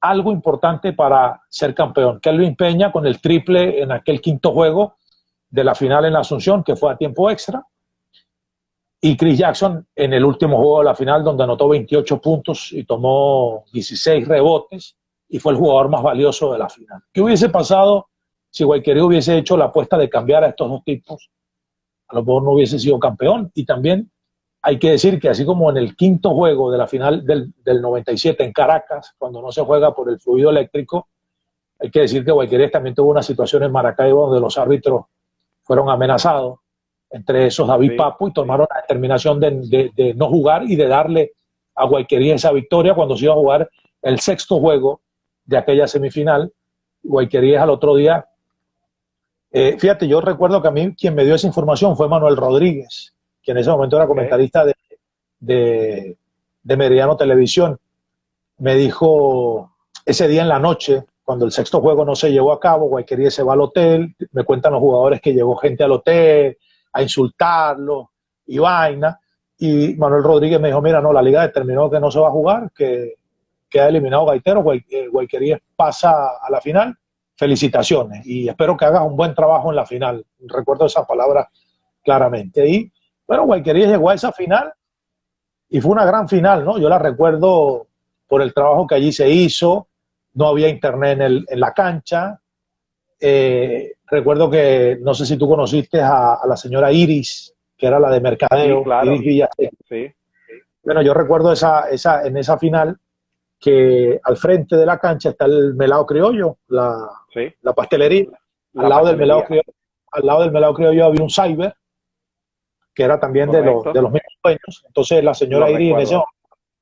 Speaker 3: algo importante para ser campeón. Kelvin Peña con el triple en aquel 5º juego de la final en la Asunción, que fue a tiempo extra, y Chris Jackson en el último juego de la final, donde anotó 28 puntos y tomó 16 rebotes, y fue el jugador más valioso de la final. ¿Qué hubiese pasado si Guayqueríes hubiese hecho la apuesta de cambiar a estos 2 tipos? A lo mejor no hubiese sido campeón. Y también hay que decir que así como en el 5º juego de la final del 97 en Caracas, cuando no se juega por el fluido eléctrico, hay que decir que Guayqueríes también tuvo una situación en Maracaibo donde los árbitros fueron amenazados, entre esos David Papo, y tomaron la determinación de no jugar y de darle a Guayqueríes esa victoria cuando se iba a jugar el 6º juego de aquella semifinal. Guayqueríes al otro día, fíjate, yo recuerdo que a mí quien me dio esa información fue Manuel Rodríguez, que en ese momento era comentarista de Meridiano Televisión. Me dijo ese día en la noche, cuando el 6º juego no se llevó a cabo, Guayqueríes se va al hotel, me cuentan los jugadores que llegó gente al hotel a insultarlo y vaina, y Manuel Rodríguez me dijo, mira, no, la liga determinó que no se va a jugar, que queda eliminado Gaitero, Guayqueríes pasa a la final, felicitaciones, y espero que hagas un buen trabajo en la final. Recuerdo esa palabra claramente. Y bueno, Guayqueríes llegó a esa final y fue una gran final, ¿no? Yo la recuerdo por el trabajo que allí se hizo, no había internet en la cancha. Recuerdo que, no sé si tú conociste a la señora Iris, que era la de mercadeo,
Speaker 2: sí, claro.
Speaker 3: Iris Villacé.
Speaker 2: Sí.
Speaker 3: Bueno, yo recuerdo en esa final que al frente de la cancha está el melado criollo, la pastelería. Al lado del melado criollo había un cyber, que era también de los mismos dueños. Entonces la señora Iris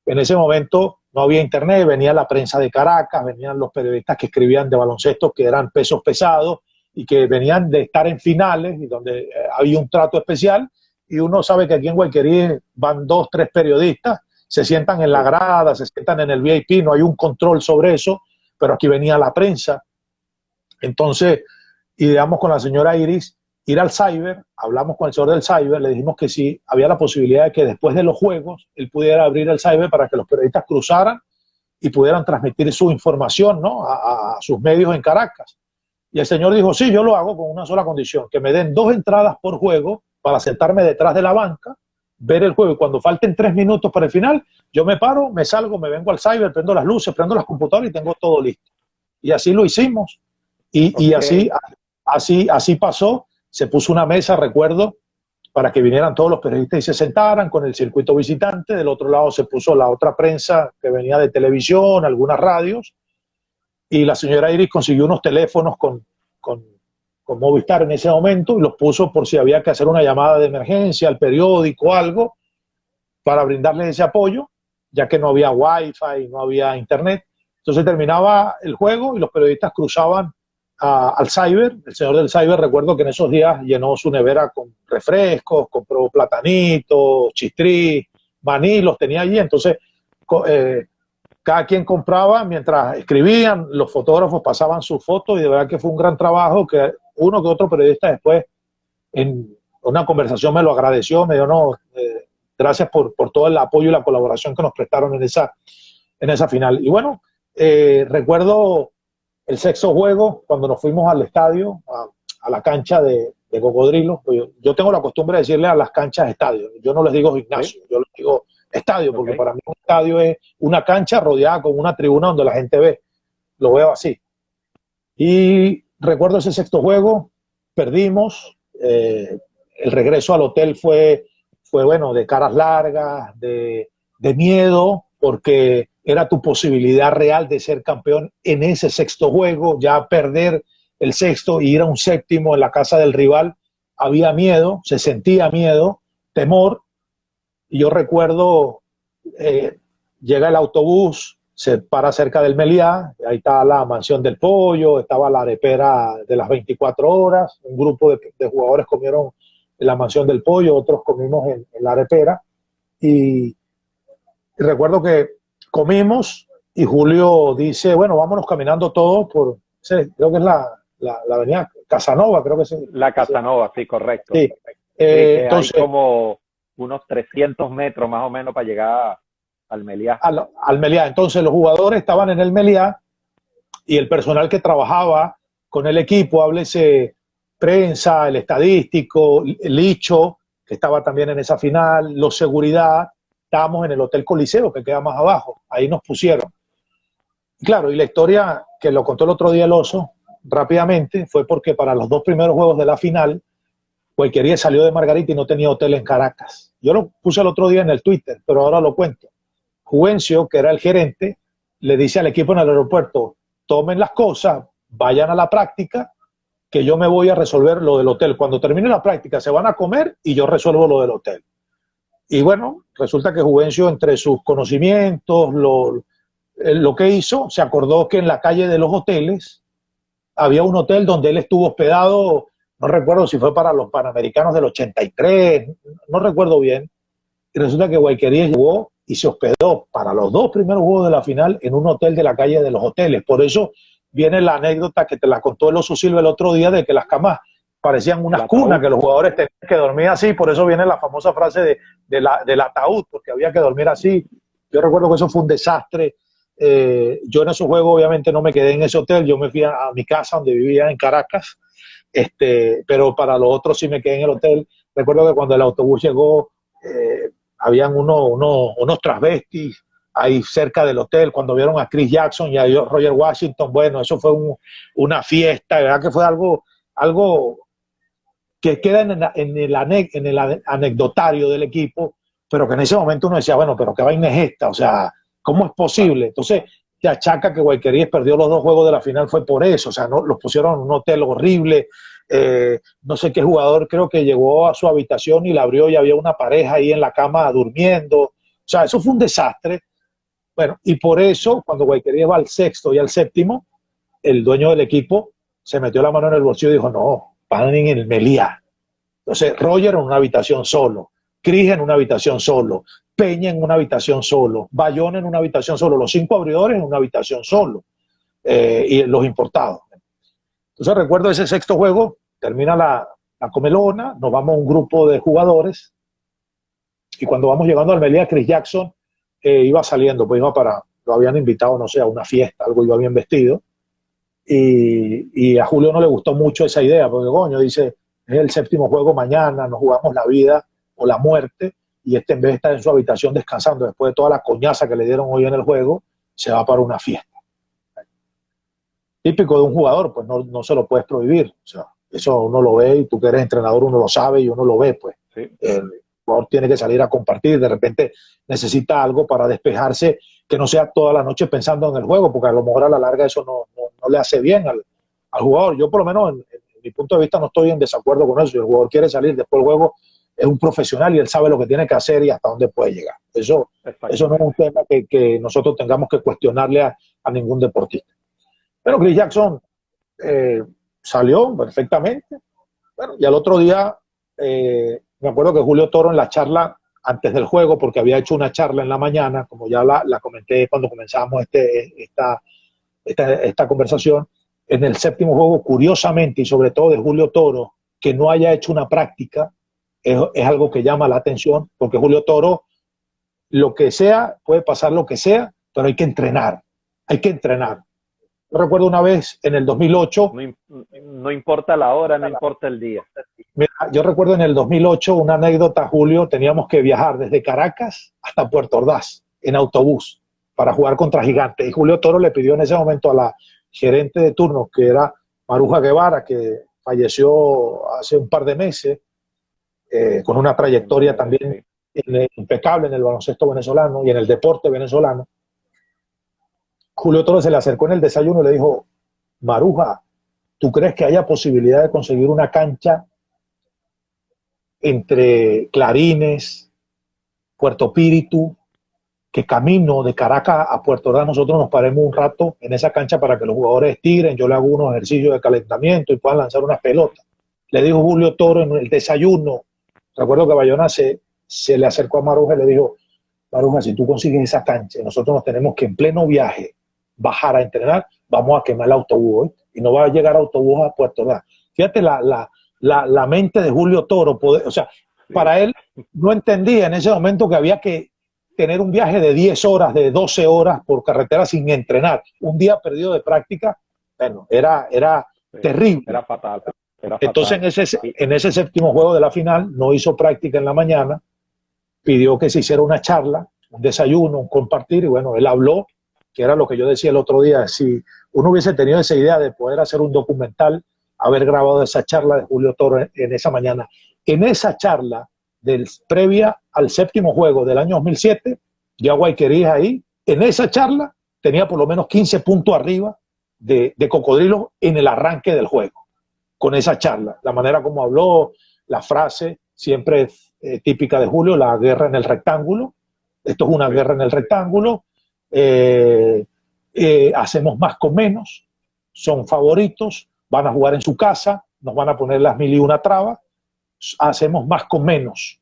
Speaker 3: en ese momento no había internet, venía la prensa de Caracas, venían los periodistas que escribían de baloncesto, que eran pesos pesados y que venían de estar en finales y donde había un trato especial, y uno sabe que aquí en Guayqueríes van 2, 3 periodistas, se sientan en la grada, se sientan en el VIP, no hay un control sobre eso, pero aquí venía la prensa. Entonces ideamos con la señora Iris ir al cyber, hablamos con el señor del cyber, le dijimos que si había la posibilidad de que después de los juegos él pudiera abrir el cyber para que los periodistas cruzaran y pudieran transmitir su información, ¿no?, a sus medios en Caracas. Y el señor dijo, sí, yo lo hago con una sola condición, que me den 2 entradas por juego para sentarme detrás de la banca, ver el juego, y cuando falten 3 minutos para el final, yo me paro, me salgo, me vengo al cyber, prendo las luces, prendo las computadoras y tengo todo listo. Y así lo hicimos. Y así pasó. Se puso una mesa, recuerdo, para que vinieran todos los periodistas y se sentaran con el circuito visitante. Del otro lado se puso la otra prensa que venía de televisión, algunas radios, y la señora Iris consiguió unos teléfonos con Movistar en ese momento y los puso por si había que hacer una llamada de emergencia al periódico o algo, para brindarles ese apoyo, ya que no había wifi, no había internet. Entonces terminaba el juego y los periodistas cruzaban al cyber. El señor del cyber, recuerdo que en esos días llenó su nevera con refrescos, compró platanitos, chistrí, maní, los tenía allí. Entonces cada quien compraba mientras escribían, los fotógrafos pasaban sus fotos, y de verdad que fue un gran trabajo que uno que otro periodista después en una conversación me lo agradeció, me dijo, no, gracias por todo el apoyo y la colaboración que nos prestaron en esa final. Y bueno, recuerdo el 6º juego, cuando nos fuimos al estadio, a la cancha de Cocodrilo. Yo tengo la costumbre de decirle a las canchas estadio, yo no les digo gimnasio, yo les digo estadio, porque
Speaker 2: Ok.
Speaker 3: para mí un estadio es una cancha rodeada con una tribuna donde la gente ve. Lo veo así. Y recuerdo ese sexto juego, perdimos. El regreso al hotel fue bueno, de caras largas, de miedo, porque era tu posibilidad real de ser campeón en ese sexto juego. Ya perder el sexto y ir a un séptimo en la casa del rival, había miedo, se sentía miedo, temor. Y yo recuerdo, eh, llega el autobús, se para cerca del Meliá, ahí está la mansión del pollo, estaba la arepera de las 24 horas, un grupo de jugadores comieron en la mansión del pollo, otros comimos en la arepera, y recuerdo que comimos y Julio dice, bueno, vámonos caminando todos por, creo que es la avenida Casanova, creo que
Speaker 2: La Casanova, sí, correcto.
Speaker 3: sí.
Speaker 2: Sí, que hay
Speaker 3: Entonces,
Speaker 2: como unos 300 metros más o menos para llegar al Meliá.
Speaker 3: al Meliá. Entonces los jugadores estaban en el Meliá y el personal que trabajaba con el equipo, háblese prensa, el estadístico, el Licho, que estaba también en esa final, los seguridad, estábamos en el Hotel Coliseo, que queda más abajo, ahí nos pusieron. Claro, y la historia que lo contó el otro día el Oso, rápidamente, fue porque para los dos primeros juegos de la final, Guayquería salió de Margarita y no tenía hotel en Caracas. Yo lo puse el otro día en el Twitter, pero ahora lo cuento. Juvencio, que era el gerente, le dice al equipo en el aeropuerto, tomen las cosas, vayan a la práctica, que yo me voy a resolver lo del hotel. Cuando termine la práctica se van a comer y yo resuelvo lo del hotel. Y bueno, resulta que Juvencio, entre sus conocimientos, lo que hizo, se acordó que en la calle de los hoteles había un hotel donde él estuvo hospedado, no recuerdo si fue para los Panamericanos del 83, no recuerdo bien, y resulta que Guayquería llegó y se hospedó para los dos primeros juegos de la final en un hotel de la calle de los hoteles. Por eso viene la anécdota que te la contó el Oso Silva el otro día de que las camas parecían unas cunas, que los jugadores tenían que dormir así. Por eso viene la famosa frase del ataúd, porque había que dormir así. Yo recuerdo que eso fue un desastre. Yo en esos juegos obviamente no me quedé en ese hotel, yo me fui a mi casa donde vivía en Caracas, pero para los otros sí me quedé en el hotel. Recuerdo que cuando el autobús llegó, habían unos transvestis ahí cerca del hotel, cuando vieron a Chris Jackson y a Roger Washington. Bueno, eso fue una fiesta, ¿verdad? Que fue algo que queda en el anecdotario del equipo, pero que en ese momento uno decía, bueno, pero qué vaina es esta, o sea, ¿cómo es posible? Entonces te achaca que Guayquerías perdió los dos juegos de la final fue por eso, o sea, no, los pusieron en un hotel horrible. No sé qué jugador creo que llegó a su habitación y la abrió y había una pareja ahí en la cama durmiendo, o sea, eso fue un desastre. Bueno, y por eso cuando Guayquerías va al sexto y al séptimo, el dueño del equipo se metió la mano en el bolsillo y dijo, no, van en el Meliá. Entonces, Roger en una habitación solo, Cris en una habitación solo, Peña en una habitación solo, Bayón en una habitación solo, los 5 abridores en una habitación solo, y los importados. Entonces recuerdo ese sexto juego, termina la comelona, nos vamos a un grupo de jugadores, y cuando vamos llegando al Meliá, Chris Jackson iba saliendo, pues lo habían invitado, no sé, a una fiesta, algo, iba bien vestido, y a Julio no le gustó mucho esa idea, porque coño, dice, es el séptimo juego mañana, nos jugamos la vida o la muerte, y en vez de estar en su habitación descansando después de toda la coñaza que le dieron hoy en el juego, se va para una fiesta. Típico de un jugador, pues no se lo puedes prohibir, o sea, eso uno lo ve, y tú que eres entrenador uno lo sabe y uno lo ve, pues.
Speaker 2: Sí.
Speaker 3: El jugador tiene que salir a compartir, de repente necesita algo para despejarse, que no sea toda la noche pensando en el juego, porque a lo mejor a la larga eso no le hace bien al jugador. Yo por lo menos en mi punto de vista no estoy en desacuerdo con eso. Si el jugador quiere salir después del juego, es un profesional y él sabe lo que tiene que hacer y hasta dónde puede llegar. Eso no es un tema que nosotros tengamos que cuestionarle a ningún deportista. Pero Chris Jackson salió perfectamente. Bueno, y al otro día, me acuerdo que Julio Toro en la charla antes del juego, porque había hecho una charla en la mañana, como ya la comenté cuando comenzamos esta conversación, en el séptimo juego, curiosamente, y sobre todo de Julio Toro, que no haya hecho una práctica, es algo que llama la atención, porque Julio Toro, lo que sea, puede pasar lo que sea, pero hay que entrenar, hay que entrenar. Yo recuerdo una vez en el 2008,
Speaker 2: No importa la hora, no importa el día.
Speaker 3: mira, yo recuerdo en el 2008 una anécdota, Julio, teníamos que viajar desde Caracas hasta Puerto Ordaz en autobús para jugar contra Gigantes. Y Julio Toro le pidió en ese momento a la gerente de turno, que era Maruja Guevara, que falleció hace un par de meses, con una trayectoria también impecable en el baloncesto venezolano y en el deporte venezolano. Julio Toro se le acercó en el desayuno y le dijo: Maruja, ¿tú crees que haya posibilidad de conseguir una cancha entre Clarines, Puerto Píritu, que camino de Caracas a Puerto Ordaz nosotros nos paremos un rato en esa cancha para que los jugadores estiren, yo le hago unos ejercicios de calentamiento y puedan lanzar unas pelotas? Le dijo Julio Toro en el desayuno. Recuerdo que Bayona se le acercó a Maruja y le dijo: Maruja, si tú consigues esa cancha, nosotros nos tenemos que en pleno viaje bajar a entrenar, vamos a quemar el autobús, ¿eh? Y no va a llegar autobús a Puerto Ordaz. Fíjate la mente de Julio Toro, o sea, para él no entendía en ese momento que había que tener un viaje de 10 horas, de 12 horas por carretera sin entrenar, un día perdido de práctica. Bueno, era terrible.
Speaker 2: Era fatal.
Speaker 3: Entonces en ese séptimo juego de la final no hizo práctica en la mañana, pidió que se hiciera una charla, un desayuno, un compartir, y bueno, él habló, que era lo que yo decía el otro día: si uno hubiese tenido esa idea de poder hacer un documental, haber grabado esa charla de Julio Toro en esa mañana. En esa charla previa al séptimo juego del año 2007, ya Guayquerías ahí, en esa charla tenía por lo menos 15 puntos arriba de Cocodrilos en el arranque del juego, con esa charla, la manera como habló, la frase siempre típica de Julio: la guerra en el rectángulo. Esto es una guerra en el rectángulo, hacemos más con menos, son favoritos, van a jugar en su casa, nos van a poner las 1001 trabas, hacemos más con menos.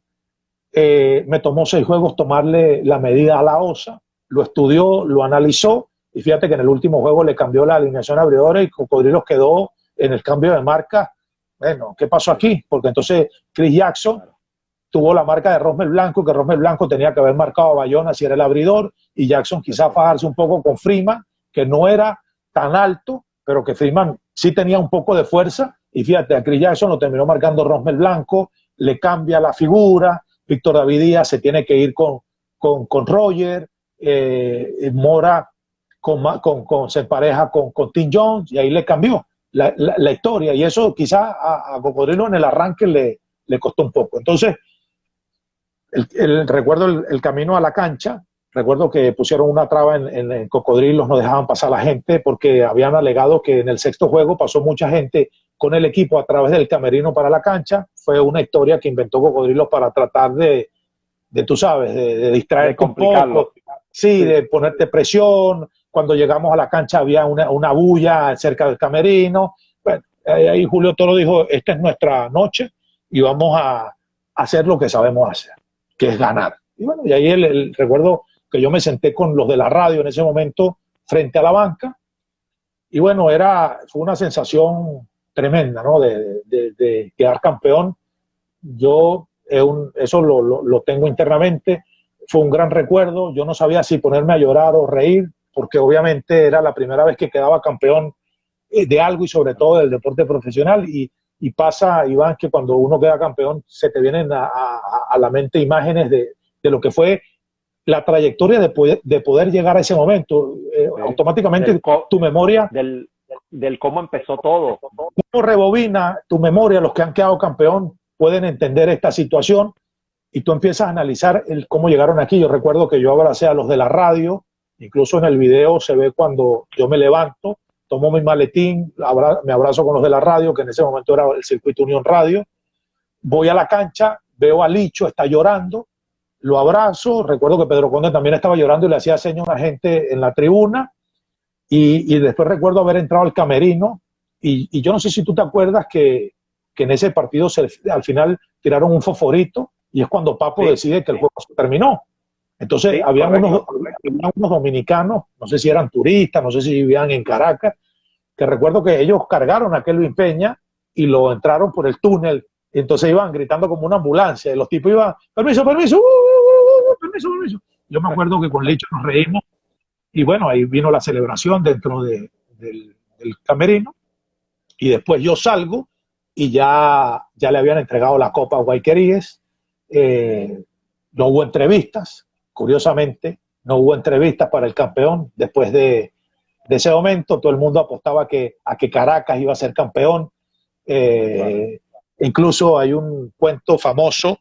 Speaker 3: Me tomó 6 juegos tomarle la medida a la OSA, lo estudió, lo analizó, y fíjate que en el último juego le cambió la alineación abridora y Cocodrilos quedó en el cambio de marca. Bueno, ¿qué pasó aquí? Porque entonces Chris Jackson tuvo la marca de Rosmel Blanco, que Rosmel Blanco tenía que haber marcado a Bayona si era el abridor, y Jackson quizá fajarse un poco con Freeman, que no era tan alto, pero que Freeman sí tenía un poco de fuerza, y fíjate, a Chris Jackson lo terminó marcando Rosmel Blanco, le cambia la figura, Víctor David Díaz se tiene que ir con Roger, Mora se empareja con Tim Jones, y ahí le cambió la historia, y eso quizá a Cocodrilo en el arranque le costó un poco. Entonces, recuerdo el camino a la cancha, recuerdo que pusieron una traba en Cocodrilos, no dejaban pasar a la gente porque habían alegado que en el sexto juego pasó mucha gente con el equipo a través del camerino para la cancha. Fue una historia que inventó Cocodrilos para tratar de tú sabes, de distraerte un poco. Sí, de ponerte presión. Cuando llegamos a la cancha había una bulla cerca del camerino. Bueno, ahí Julio Toro dijo: esta es nuestra noche y vamos a hacer lo que sabemos hacer, que es ganar. Y bueno, y ahí recuerdo que yo me senté con los de la radio en ese momento frente a la banca, y bueno, fue una sensación tremenda, ¿no? De quedar campeón. Yo eso lo tengo internamente. Fue un gran recuerdo. Yo no sabía si ponerme a llorar o reír, porque obviamente era la primera vez que quedaba campeón de algo, y sobre todo del deporte profesional. Y pasa, Iván, que cuando uno queda campeón se te vienen a la mente imágenes de lo que fue la trayectoria de poder llegar a ese momento. Automáticamente tu memoria...
Speaker 2: Del cómo empezó todo.
Speaker 3: Uno rebobina tu memoria, los que han quedado campeón pueden entender esta situación, y tú empiezas a analizar cómo llegaron aquí. Yo recuerdo que yo abracé a los de la radio, incluso en el video se ve cuando yo me levanto, tomo mi maletín, me abrazo con los de la radio, que en ese momento era el Circuito Unión Radio, voy a la cancha, veo a Licho, está llorando, lo abrazo. Recuerdo que Pedro Conde también estaba llorando y le hacía señas a una gente en la tribuna, y después recuerdo haber entrado al camerino, y yo no sé si tú te acuerdas que en ese partido al final tiraron un fosforito, y es cuando Papo decide que el juego se terminó. Entonces había unos dominicanos, no sé si eran turistas, no sé si vivían en Caracas, que recuerdo que ellos cargaron a Kelvin Peña y lo entraron por el túnel, y entonces iban gritando como una ambulancia, y los tipos iban: permiso, permiso, permiso, permiso. Yo me acuerdo que con Licho nos reímos, y bueno, ahí vino la celebración dentro de del camerino, y después yo salgo y ya le habían entregado la copa a Guayqueríes. No hubo entrevistas, curiosamente, no hubo entrevistas para el campeón después de ese momento. Todo el mundo apostaba a que Caracas iba a ser campeón. Incluso hay un cuento famoso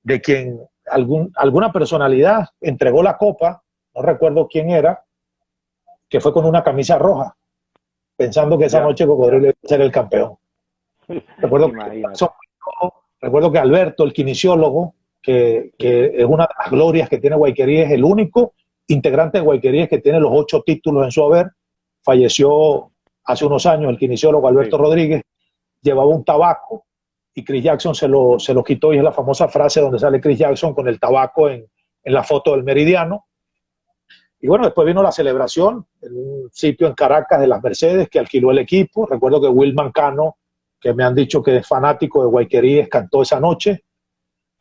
Speaker 3: de quien alguna personalidad entregó la copa, no recuerdo quién era, que fue con una camisa roja, pensando que esa noche Cocodrilo iba a ser el campeón. Recuerdo que Alberto, el kinesiólogo, que es una de las glorias que tiene Guayqueríes, el único integrante de Guayqueríes que tiene los 8 títulos en su haber, falleció hace unos años el kinesiólogo Alberto Rodríguez, llevaba un tabaco y Chris Jackson se lo quitó, y es la famosa frase donde sale Chris Jackson con el tabaco en la foto del Meridiano. Y bueno, después vino la celebración en un sitio en Caracas de las Mercedes que alquiló el equipo. Recuerdo que Will Mancano, que me han dicho que es fanático de Guayqueríes, cantó esa noche.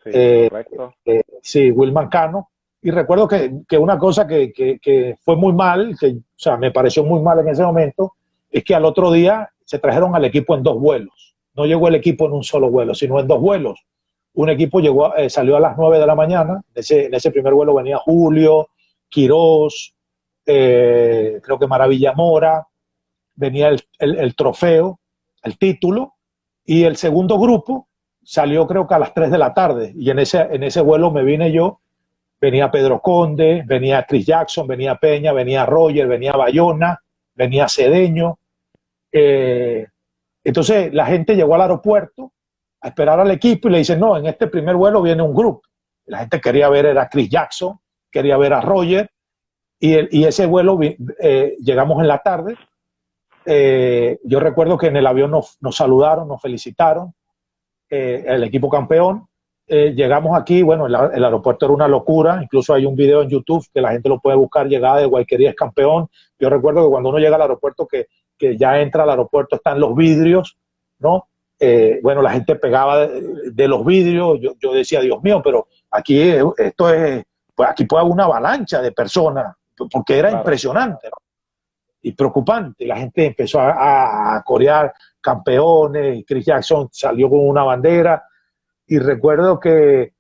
Speaker 3: Sí, correcto. Sí, Will Mancano. Y recuerdo que una cosa que fue muy mal, o sea, me pareció muy mal en ese momento, es que al otro día se trajeron al equipo en 2 vuelos. No llegó el equipo en un solo vuelo, sino en 2 vuelos. Un equipo salió a las 9 de la mañana. En ese primer vuelo venía Julio, Quirós, creo que Maravilla Mora, venía el trofeo, el título, y el segundo grupo salió creo que a las 3 de la tarde, y en ese vuelo me vine yo. Venía Pedro Conde, venía Chris Jackson, venía Peña, venía Roger, venía Bayona, venía Cedeño. Entonces la gente llegó al aeropuerto a esperar al equipo y le dicen, no, en este primer vuelo viene un grupo. La gente quería ver a Chris Jackson, quería ver a Roger, y ese vuelo llegamos en la tarde. Yo recuerdo que en el avión nos saludaron, nos felicitaron, el equipo campeón. Llegamos aquí, bueno, el aeropuerto era una locura, incluso hay un video en YouTube que la gente lo puede buscar, llegada de Guayqueríes campeón. Yo recuerdo que cuando uno llega al aeropuerto, que ya entra al aeropuerto, están los vidrios, ¿no? Bueno, la gente pegaba de los vidrios. Yo decía, Dios mío, pero aquí esto es, pues aquí puede haber una avalancha de personas, porque era impresionante, ¿no? Y preocupante. La gente empezó a corear campeones, Chris Jackson salió con una bandera, y recuerdo que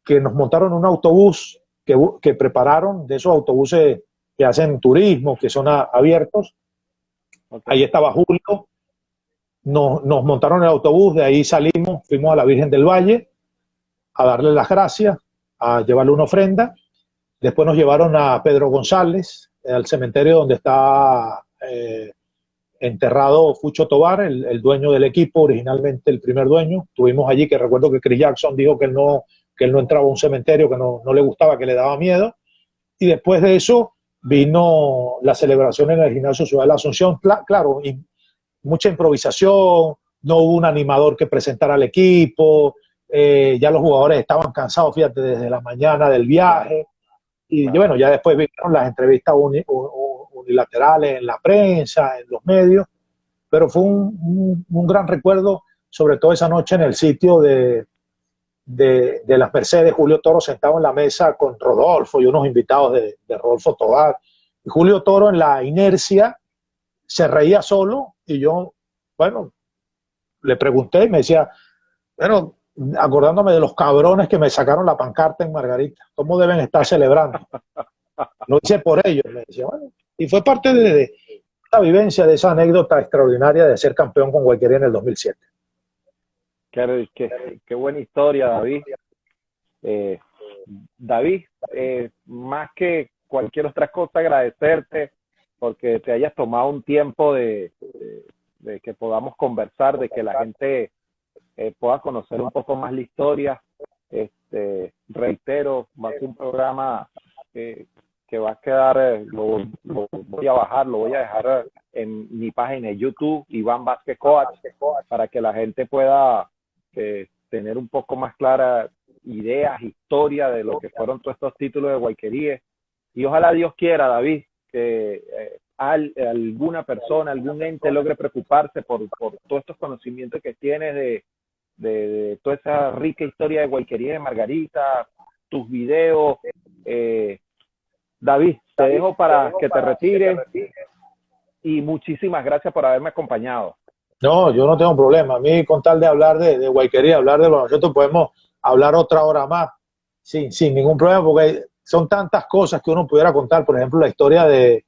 Speaker 3: nos montaron un autobús que prepararon, de esos autobuses que hacen turismo, que son abiertos. Okay. Ahí estaba Julio, nos montaron el autobús, de ahí salimos, fuimos a la Virgen del Valle a darle las gracias, a llevarle una ofrenda. Después nos llevaron a Pedro González, al cementerio donde está enterrado Fucho Tovar, el dueño del equipo, originalmente el primer dueño. Estuvimos allí, que recuerdo que Chris Jackson dijo que él no entraba a un cementerio, que no le gustaba, que le daba miedo. Y después de eso vino la celebración en el Gimnasio Ciudad de la Asunción. Claro, y mucha improvisación, no hubo un animador que presentara al equipo, ya los jugadores estaban cansados, fíjate, desde la mañana del viaje. Y bueno, ya después vinieron las entrevistas unilaterales en la prensa, en los medios, pero fue un gran recuerdo, sobre todo esa noche en el sitio de las Mercedes, Julio Toro sentado en la mesa con Rodolfo y unos invitados de Rodolfo Tovar. Y Julio Toro, en la inercia, se reía solo, y yo, bueno, le pregunté y me decía, bueno, acordándome de los cabrones que me sacaron la pancarta en Margarita, ¿cómo deben estar celebrando? Lo hice por ellos, me decía. Bueno, y fue parte de esa vivencia, de esa anécdota extraordinaria de ser campeón con Guayquería en el 2007.
Speaker 2: Qué buena historia, David. David, más que cualquier otra cosa, agradecerte porque te hayas tomado un tiempo de que podamos conversar, de que la gente pueda conocer un poco más la historia. Reitero, va a ser un programa que va a quedar, lo voy a bajar, lo voy a dejar en mi página de YouTube, Iván Vázquez Coach, para que la gente pueda tener un poco más clara ideas, historia de lo que fueron todos estos títulos de Guayqueríes. Y ojalá Dios quiera, David, que alguna persona, algún ente logre preocuparse por todos estos conocimientos que tienes de toda esa rica historia de Guayquerías de Margarita, tus videos. David, te dejo para que te retires. y muchísimas gracias por haberme acompañado.
Speaker 3: No, yo no tengo problema. A mí, con tal de hablar de Guayquería, hablar de baloncesto, podemos hablar otra hora más sin ningún problema, porque son tantas cosas que uno pudiera contar. Por ejemplo, la historia de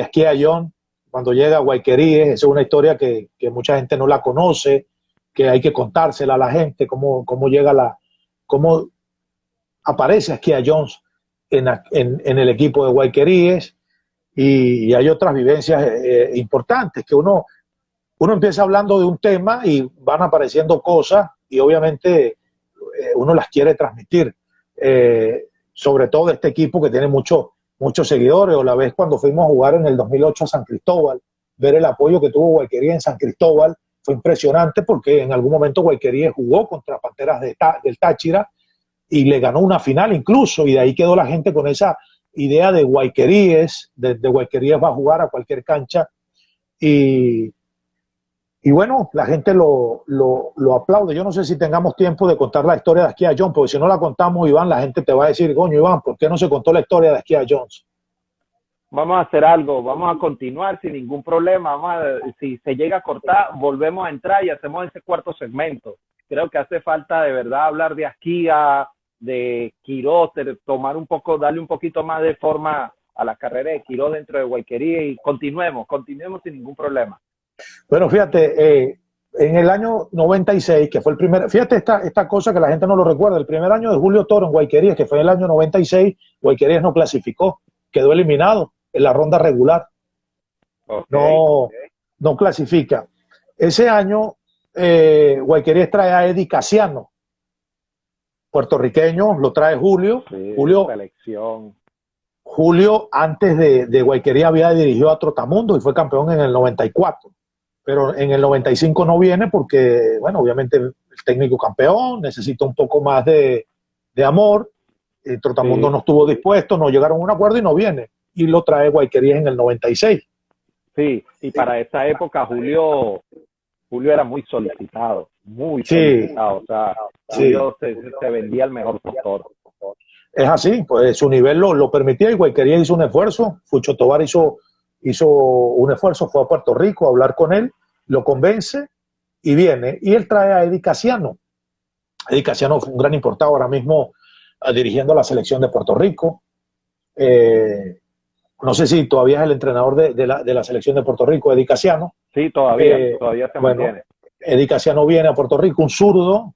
Speaker 3: Asquia John cuando llega a Guayqueríes. Esa es una historia que mucha gente no la conoce, que hay que contársela a la gente, cómo aparece Asquia Jones en el equipo de Guayqueríes. Y hay otras vivencias importantes que uno empieza hablando de un tema y van apareciendo cosas y obviamente uno las quiere transmitir, sobre todo de este equipo que tiene muchos seguidores. O la vez cuando fuimos a jugar en el 2008 a San Cristóbal, ver el apoyo que tuvo Guayqueríes en San Cristóbal fue impresionante, porque en algún momento Guayqueríes jugó contra Panteras del Táchira y le ganó una final incluso, y de ahí quedó la gente con esa idea de Guayqueríes, de Guayqueríes va a jugar a cualquier cancha, y bueno, la gente lo aplaude. Yo no sé si tengamos tiempo de contar la historia de Asquia Jones, porque si no la contamos, Iván, la gente te va a decir, coño, Iván, ¿por qué no se contó la historia de Asquia Jones?
Speaker 2: Vamos a hacer algo, vamos a continuar sin ningún problema. Si se llega a cortar, volvemos a entrar y hacemos ese cuarto segmento. Creo que hace falta de verdad hablar de Asquia, de Quiroz, tomar un poco, darle un poquito más de forma a la carrera de Quiroz dentro de Guayquería, y continuemos sin ningún problema.
Speaker 3: Bueno, fíjate, en el año 96, que fue el primer, fíjate esta cosa que la gente no lo recuerda, el primer año de Julio Toro en Guayquerías, que fue el año 96, Guayquerías no clasificó, quedó eliminado en la ronda regular. No clasifica. Ese año Guayquerías trae a Eddie Casiano, puertorriqueño, lo trae Julio.
Speaker 2: Sí,
Speaker 3: selección. Julio, antes de Guayquería, había dirigido a Trotamundos y fue campeón en el 94. Pero en el 95 no viene porque, bueno, obviamente el técnico campeón necesita un poco más de amor. Trotamundos no estuvo dispuesto, no llegaron a un acuerdo y no viene. Y lo trae Guayquería en el 96.
Speaker 2: Sí, y para esa época Julio era muy solicitado, muy solicitado. O sea, Julio se vendía el mejor postor.
Speaker 3: Es así, pues su nivel lo permitía, y Guayquería hizo un esfuerzo. Fucho Tovar hizo un esfuerzo, fue a Puerto Rico a hablar con él, lo convence y viene. Y él trae a Eddie Casiano. Eddie Casiano fue un gran importado ahora mismo dirigiendo a la selección de Puerto Rico. No sé si todavía es el entrenador de la selección de Puerto Rico, Eddie Casiano.
Speaker 2: Sí, todavía se mantiene.
Speaker 3: Eddie Casiano viene a Puerto Rico, un zurdo,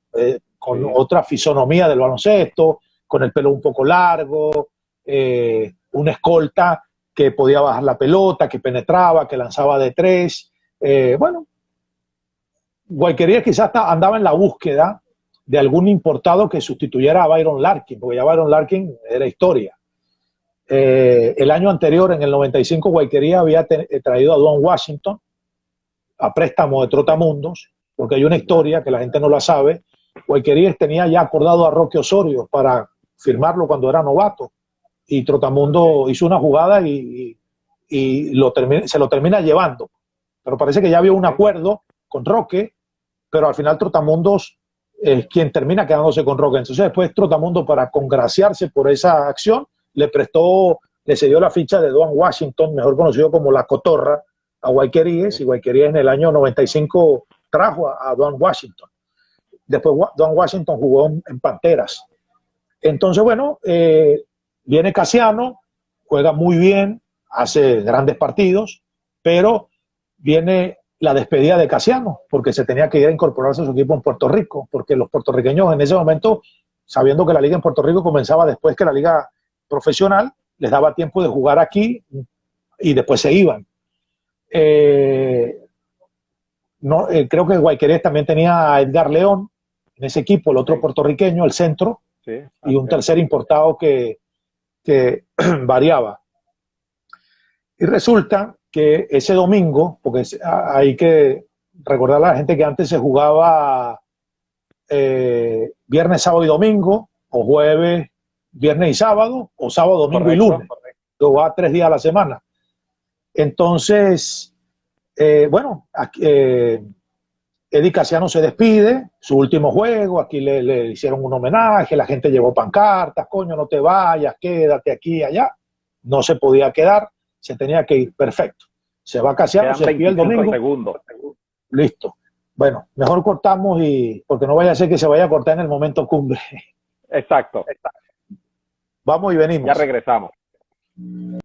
Speaker 3: con otra fisonomía del baloncesto, con el pelo un poco largo, una escolta que podía bajar la pelota, que penetraba, que lanzaba de tres. Bueno, Guayquería quizás andaba en la búsqueda de algún importado que sustituyera a Byron Larkin, porque ya Byron Larkin era historia. El año anterior, en el 95, Guayquería había traído a Duane Washington a préstamo de Trotamundos, porque hay una historia que la gente no la sabe. Guayquerías tenía ya acordado a Roque Osorio para firmarlo cuando era novato, y Trotamundo hizo una jugada y se lo termina llevando, pero parece que ya había un acuerdo con Roque, pero al final Trotamundos es quien termina quedándose con Roque. Entonces después Trotamundo, para congraciarse por esa acción, le cedió la ficha de Duane Washington, mejor conocido como La Cotorra, a Guayquerías, y Guayquerías en el año 95 trajo a Duane Washington. Después Duane Washington jugó en Panteras. Entonces, bueno, viene Casiano, juega muy bien, hace grandes partidos, pero viene la despedida de Casiano, porque se tenía que ir a incorporarse a su equipo en Puerto Rico, porque los puertorriqueños en ese momento, sabiendo que la liga en Puerto Rico comenzaba después que la liga profesional, les daba tiempo de jugar aquí y después se iban. Creo que Guayquerías también tenía a Edgar León en ese equipo, el otro puertorriqueño, el centro, y un tercer importado que variaba. Y resulta que ese domingo, porque hay que recordar a la gente que antes se jugaba viernes, sábado y domingo, o jueves, viernes y sábado, o sábado, domingo y lunes. Jugaba 3 días a la semana. Entonces, bueno, Eddie Casiano se despide, su último juego, aquí le hicieron un homenaje, la gente llevó pancartas, coño, no te vayas, quédate aquí y allá. No se podía quedar, se tenía que ir, perfecto. Se va Casiano,
Speaker 2: Quedan
Speaker 3: se despide el
Speaker 2: 25
Speaker 3: domingo.
Speaker 2: segundos.
Speaker 3: Listo. Bueno, mejor cortamos porque no vaya a ser que se vaya a cortar en el momento cumbre.
Speaker 2: Exacto.
Speaker 3: Vamos y venimos.
Speaker 2: Ya regresamos.